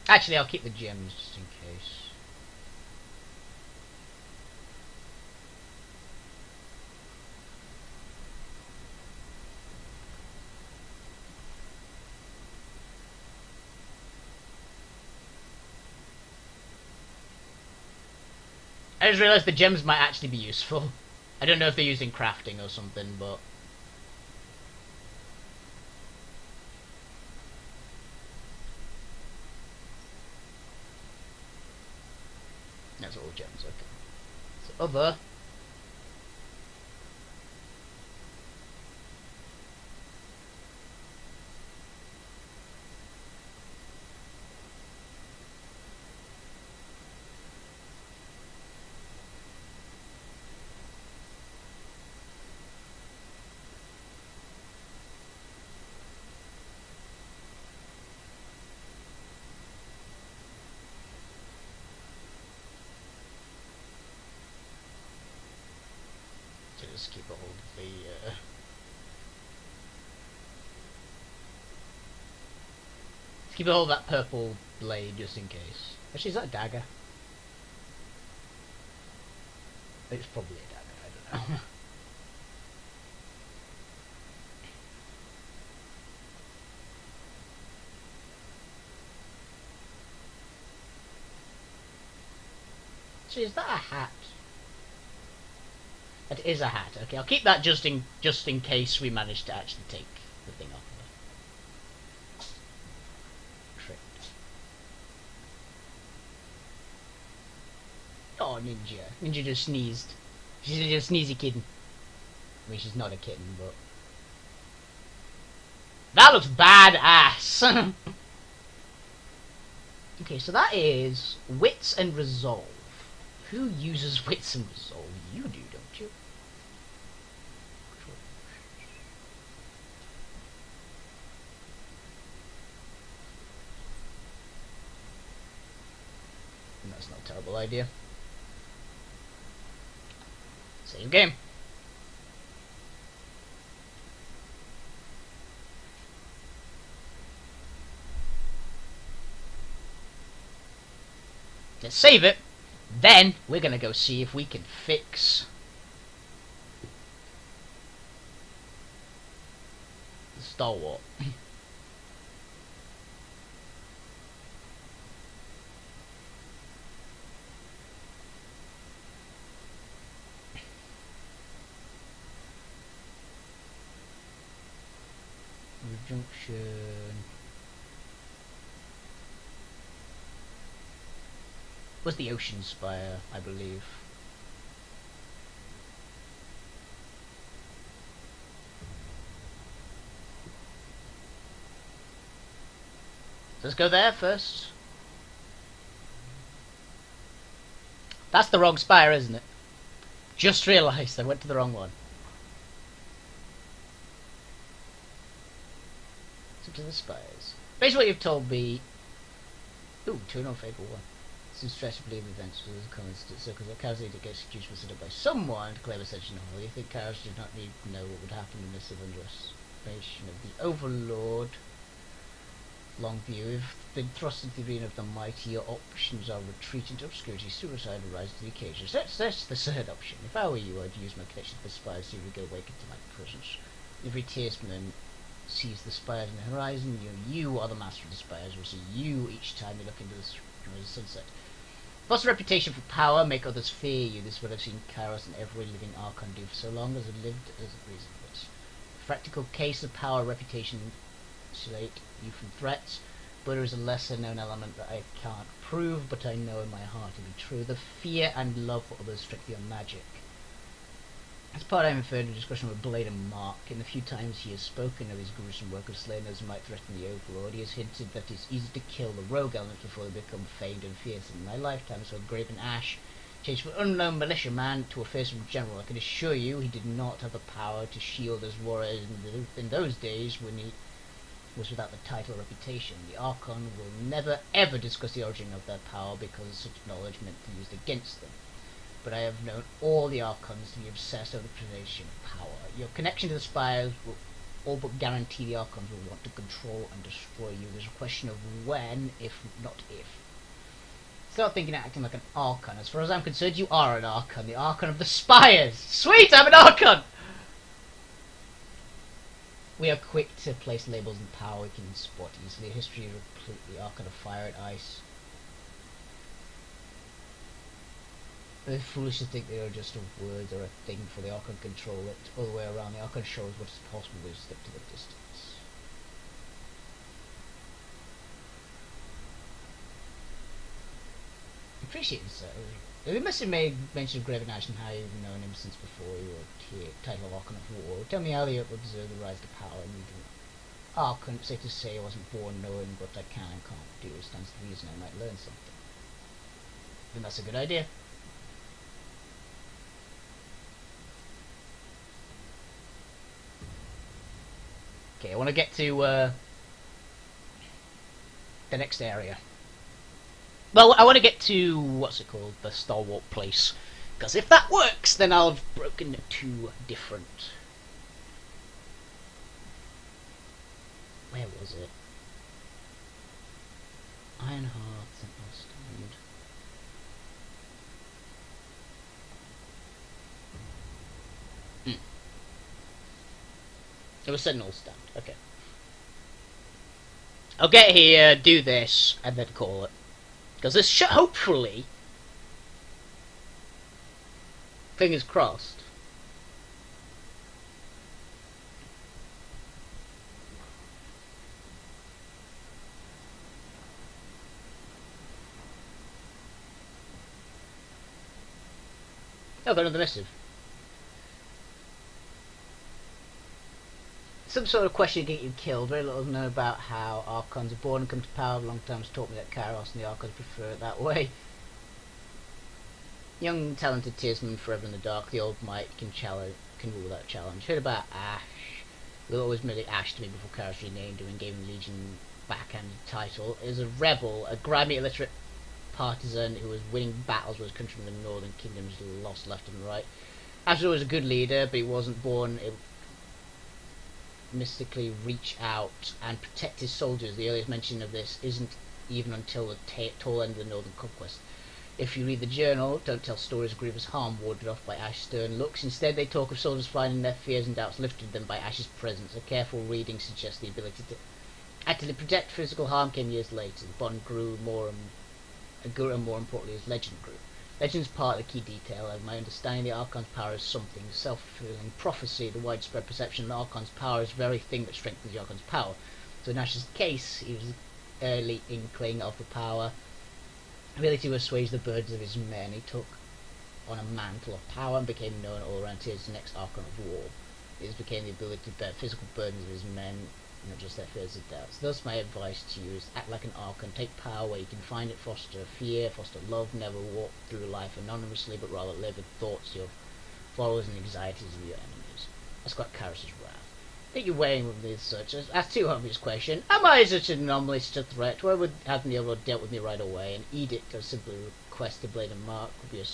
Actually, I'll keep the gems just in case. I just realised the gems might actually be useful. I don't know if they're used in crafting or something, but... That's all gems, okay. So other... Just keep a hold of the keep a hold of that purple blade just in case. Actually, is that a dagger? It's probably a dagger, I don't know. Actually, is that a hat? It is a hat. Okay, I'll keep that just in case we manage to actually take the thing off of it. Trick. Oh, Ninja. Ninja just sneezed. She's a sneezy kitten. I mean, she's not a kitten, but... That looks badass! Okay, so that is Wits and Resolve. Who uses Wits and Resolve? You do, don't you? That's not a terrible idea. Save game. Let's save it. Then we're gonna go see if we can fix the stalwart. Junction. Was the Ocean Spire, I believe. Let's go there first. That's the wrong spire, isn't it? Just realised I went to the wrong one. It's up to the spires. Based on what you've told me... Ooh, 2-0 Fable 1. Since stress to believe events with the comments that circles of cows need to get execution was set up by someone to claim ascension of you think cows do not need to know what would happen in this underestimation of the Overlord. Long view. If been thrust into the arena of the mighty, your options are retreat into obscurity, suicide, or rise to the occasion. So that's the third option. If I were you, I'd use my connection to the spires so you would go awake into my presence. Every tiersman sees the spires in the horizon. You are the master of the spires. We'll see you each time you look into the sunset. Foster a reputation for power, make others fear you. This is what I've seen Kairos and every living Archon do for so long as I've lived as a reason for it. Practical case of power, reputation insulate you from threats, but there is a lesser known element that I can't prove, but I know in my heart to be true. The fear and love for others strike beyond magic. As part I am referred to a discussion with Blade and Mark. In the few times he has spoken of his gruesome work of slaying those who might threaten the Overlord, he has hinted that it is easy to kill the rogue elements before they become famed and fearsome. In my lifetime I saw Graven Ash changed from an unknown militiaman to a fearsome general. I can assure you he did not have the power to shield his warriors in those days when he was without the title or reputation. The Archon will never ever discuss the origin of their power because such knowledge meant to be used against them. But I have known all the Archons to be obsessed over the preservation of power. Your connection to the Spires will all but guarantee the Archons will want to control and destroy you. There's a question of when, if not if. Start thinking and acting like an Archon. As far as I'm concerned, you are an Archon. The Archon of the Spires! Sweet, I'm an Archon! We are quick to place labels and power we can spot easily. History is completely Archon of fire and ice. It's foolish to think they are just a word or a thing for the Archon to control it. All the way around, the Archon shows what is possible to step to the distance. Appreciate it, they must have made mention of Graven Ash and how you've known him since before you were title of Archon of War. Tell me how they observed the rise to power and you do. Archon, safe to say I wasn't born knowing what I can and can't do. It stands to reason I might learn something. Then that's a good idea. Okay, I want to get to the next area. Well, I want to get to, what's it called, the Stalwart place. Because if that works, then I'll have broken 2 different... Where was it? Ironheart, Sentinel Stand. It was Sentinel Stand, okay. I'll get here, do this, and then call it. Because this should, hopefully, fingers crossed, Oh, got another missive. Some sort of question to get you killed. Very little known about how Archons are born and come to power. Long time's taught me that Kairos and the Archons prefer it that way. Young, talented Tearsman forever in the dark. The old might can rule without challenge. Heard about Ash. We'll always merely Ash to me before Kairos renamed him and gave him Legion backhanded title. Is a rebel, a grimy illiterate partisan who was winning battles with his countrymen in the northern kingdoms lost left and right. Ash was a good leader, but he wasn't born mystically reach out and protect his soldiers. The earliest mention of this isn't even until the tall end of the Northern Conquest. If you read the journal, don't tell stories of grievous harm warded off by Ash's stern looks. Instead, they talk of soldiers finding their fears and doubts lifted them by Ash's presence. A careful reading suggests the ability to actively protect physical harm came years later. The bond grew more and more importantly as legend grew. Legend's part of the key detail of my understanding the Archon's power is something, self-fulfilling prophecy, the widespread perception that Archon's power is the very thing that strengthens the Archon's power. So in Ash's case, he was early inkling of the power, ability to assuage the burdens of his men. He took on a mantle of power and became known all around here as the next Archon of war. His became the ability to bear physical burdens of his men, not just their fears and doubts. Thus my advice to you is act like an Archon, take power where you can find it, foster fear, foster love, never walk through life anonymously, but rather live with thoughts of your followers and anxieties of your enemies. That's got Kairos' wrath. I think you're weighing with me as such. That's too obvious question. Am I such an anomaly, such a threat? Why would having the other dealt with me right away? An edict or simply request to blade and mark would be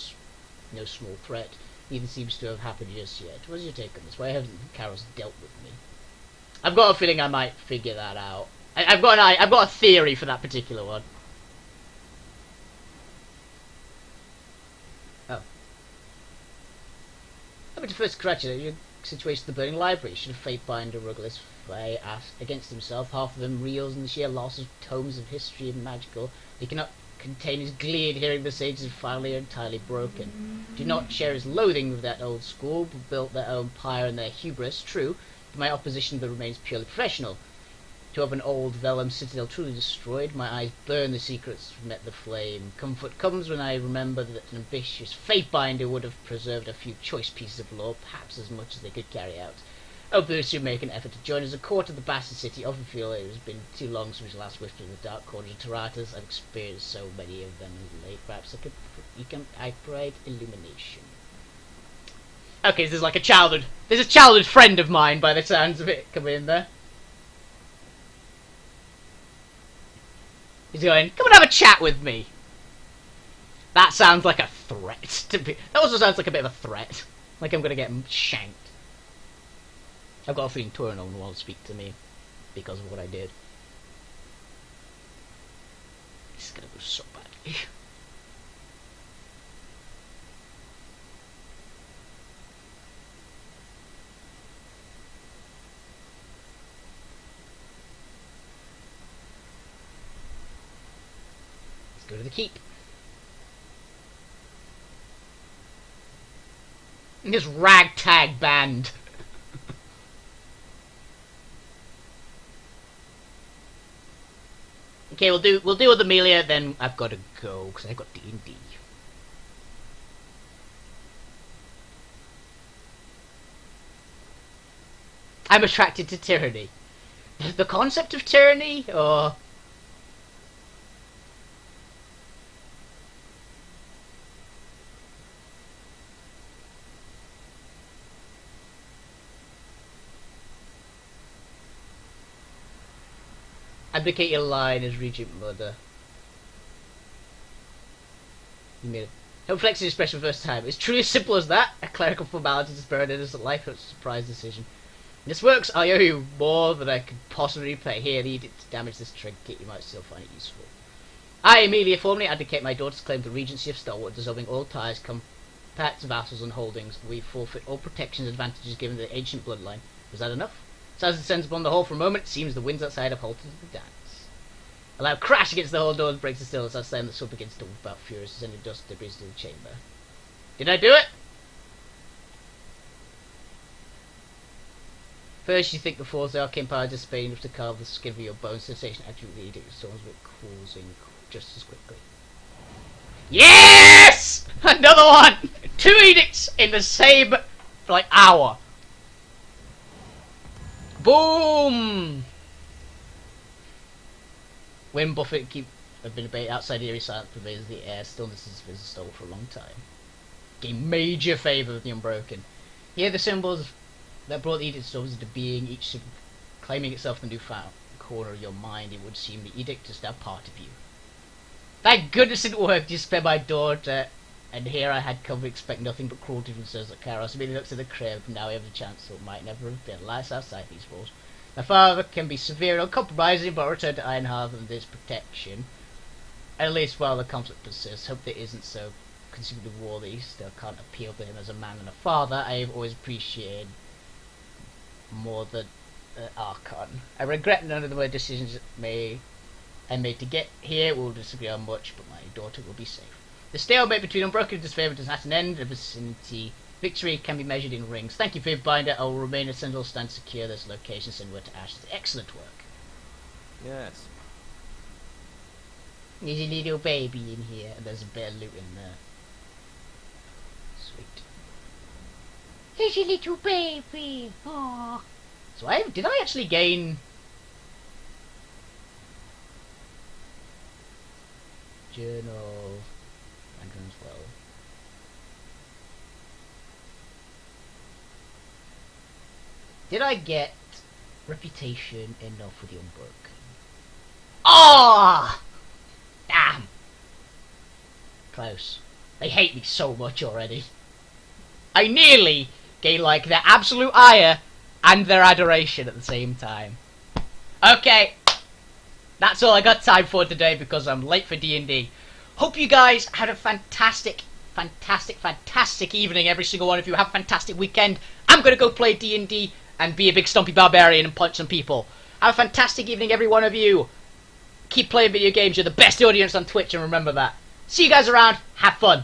no small threat. Neither seems to have happened just yet. What's your take on this? Why hasn't Kairos dealt with me? I've got a feeling I might figure that out. I've got a theory for that particular one. Oh. Let me first congratulate you. Situation of the burning library. Should have Fatebinder Rugless Fay asked against himself. Half of him reels in the sheer loss of tomes of history and magical. He cannot contain his glee at hearing the sages finally are entirely broken. Do not share his loathing with that old school, who built their own pyre and their hubris. True, my opposition but remains purely professional. To have an old vellum citadel truly destroyed, my eyes burn the secrets met the flame. Comfort comes when I remember that an ambitious Fatebinder would have preserved a few choice pieces of lore, perhaps as much as they could carry out. Oh, those who make an effort to join as a court of the bastard city often feel it has been too long since we last whiffed in the dark corners of Taratas. I've experienced so many of them late. Perhaps I provide illumination. Okay, so there's a childhood friend of mine by the sounds of it coming in there. He's going, come and have a chat with me. That sounds like a threat to me. That also sounds like a bit of a threat. Like I'm gonna get shanked. I've got a feeling Tyranny will want to speak to me because of what I did. This is gonna go so badly. Go to the keep. And this ragtag band. Okay, we'll deal with Amelia. Then I've got to go because I've got D&D. I'm attracted to tyranny. The concept of tyranny, or abdicate your line as Regent Mother. You made it. Don't flex his expression for the first time. It's truly as simple as that. A clerical formality to spare an innocent life. It's a surprise decision. This works. I owe you more than I could possibly pay. Here, need it to damage this trinket. You might still find it useful. I, Amelia, formally abdicate my daughter's claim to the regency of Starwood, dissolving all ties, compacts, vassals, and holdings. We forfeit all protections and advantages given to the ancient bloodline. Was that enough? So as it descends upon the hall for a moment, it seems the winds outside have halted the dance. A loud crash against the hall door breaks the stillness. I slam the sword begins to whoop out furious, sending dust debris to the chamber. Did I do it? First, you think the force of the arcane power dissipating enough to carve the skin of your bones. Sensation attribute the edict of storms, but causing just as quickly. Yes! Yes! Another one! 2 edicts in the same, like, hour. Boom! When Buffett have been debated outside eerie silence pervades the air, stillness has been stole for a long time. Gain major favour with the Unbroken. Here the symbols that brought the edict stones into being, each claiming itself the newfound corner of your mind. It would seem the edict is now part of you. Thank goodness it worked. You spare my daughter, and here I had come to expect nothing but cruelty from Sirs like Karos. Immediately looks at the crib. Now we have the chance, so it might never have been. Lies outside these walls. My father can be severe and uncompromising, but I'll return to Ironhearth and this protection. At least while the conflict persists. Hope there isn't so consumed with war that he still can't appeal to him as a man and a father. I have always appreciated more than Archon. I regret none of the decisions I made to get here. We'll disagree on much, but my daughter will be safe. The stalemate between Unbroken and Disfavored does not an end. The vicinity victory can be measured in rings. Thank you, Binder. I will remain at Sentinel, stand secure this location, send word to Ashes. Excellent work. Yes. There's a little baby in here, and there's a bit of loot in there. Sweet. There's a little baby. Aww. So did I actually gain... Journal... 112. Did I get reputation enough for the Unbroken? Ah! Damn! Close. They hate me so much already. I nearly gained like their absolute ire and their adoration at the same time. Okay. That's all I got time for today because I'm late for D&D. Hope you guys had a fantastic evening, every single one of you. Have a fantastic weekend. I'm going to go play D&D and be a big stumpy barbarian and punch some people. Have a fantastic evening, every one of you. Keep playing video games. You're the best audience on Twitch, and remember that. See you guys around. Have fun.